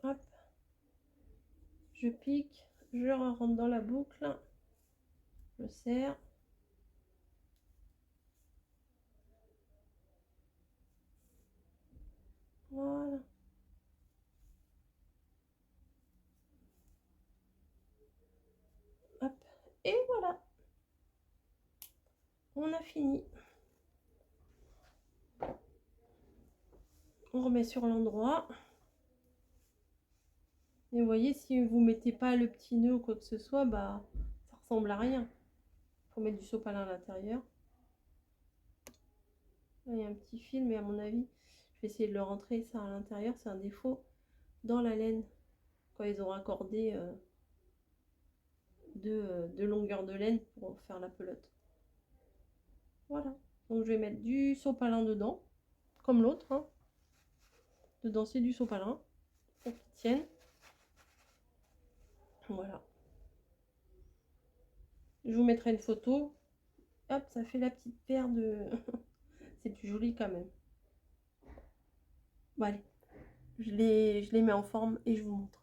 Hop. Je pique, je rentre dans la boucle, je serre. Voilà. Hop. Et voilà. On a fini. On remet sur l'endroit. Et vous voyez, si vous mettez pas le petit nœud ou quoi que ce soit, bah ça ressemble à rien. Faut mettre du sopalin à l'intérieur. Là, il y a un petit fil, mais à mon avis, je vais essayer de le rentrer ça à l'intérieur. C'est un défaut dans la laine. Quand ils ont raccordé de longueur de laine pour faire la pelote. Voilà. Donc je vais mettre du sopalin dedans, comme l'autre, hein. Dedans c'est du sopalin pour qu'il tienne. Voilà. Je vous mettrai une photo. Hop, ça fait la petite paire de... C'est plus joli quand même. Bon allez, je les mets en forme et je vous montre.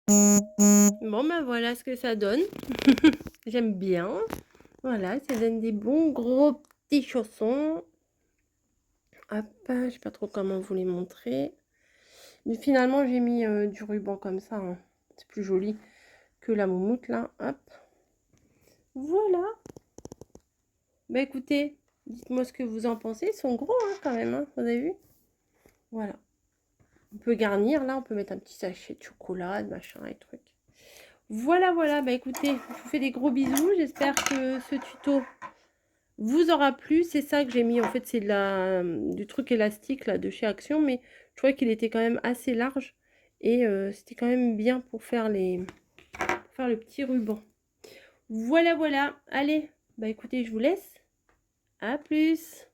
Bon ben voilà ce que ça donne. J'aime bien. Voilà, ça donne des bons gros petits chaussons. Hop, je sais pas trop comment vous les montrer. Mais finalement j'ai mis du ruban comme ça, hein. C'est plus joli que la moumoute là. Hop. Voilà. Bah écoutez, dites-moi ce que vous en pensez. Ils sont gros hein, quand même, hein, vous avez vu? Voilà. On peut garnir, là, on peut mettre un petit sachet de chocolat, de machin et trucs. Voilà, voilà. Bah écoutez, je vous fais des gros bisous. J'espère que ce tuto vous aura plu. C'est ça que j'ai mis. En fait, c'est du truc élastique là de chez Action, mais je trouvais qu'il était quand même assez large. Et c'était quand même bien pour faire le petit ruban. Voilà, voilà. Allez, bah écoutez, je vous laisse. À plus.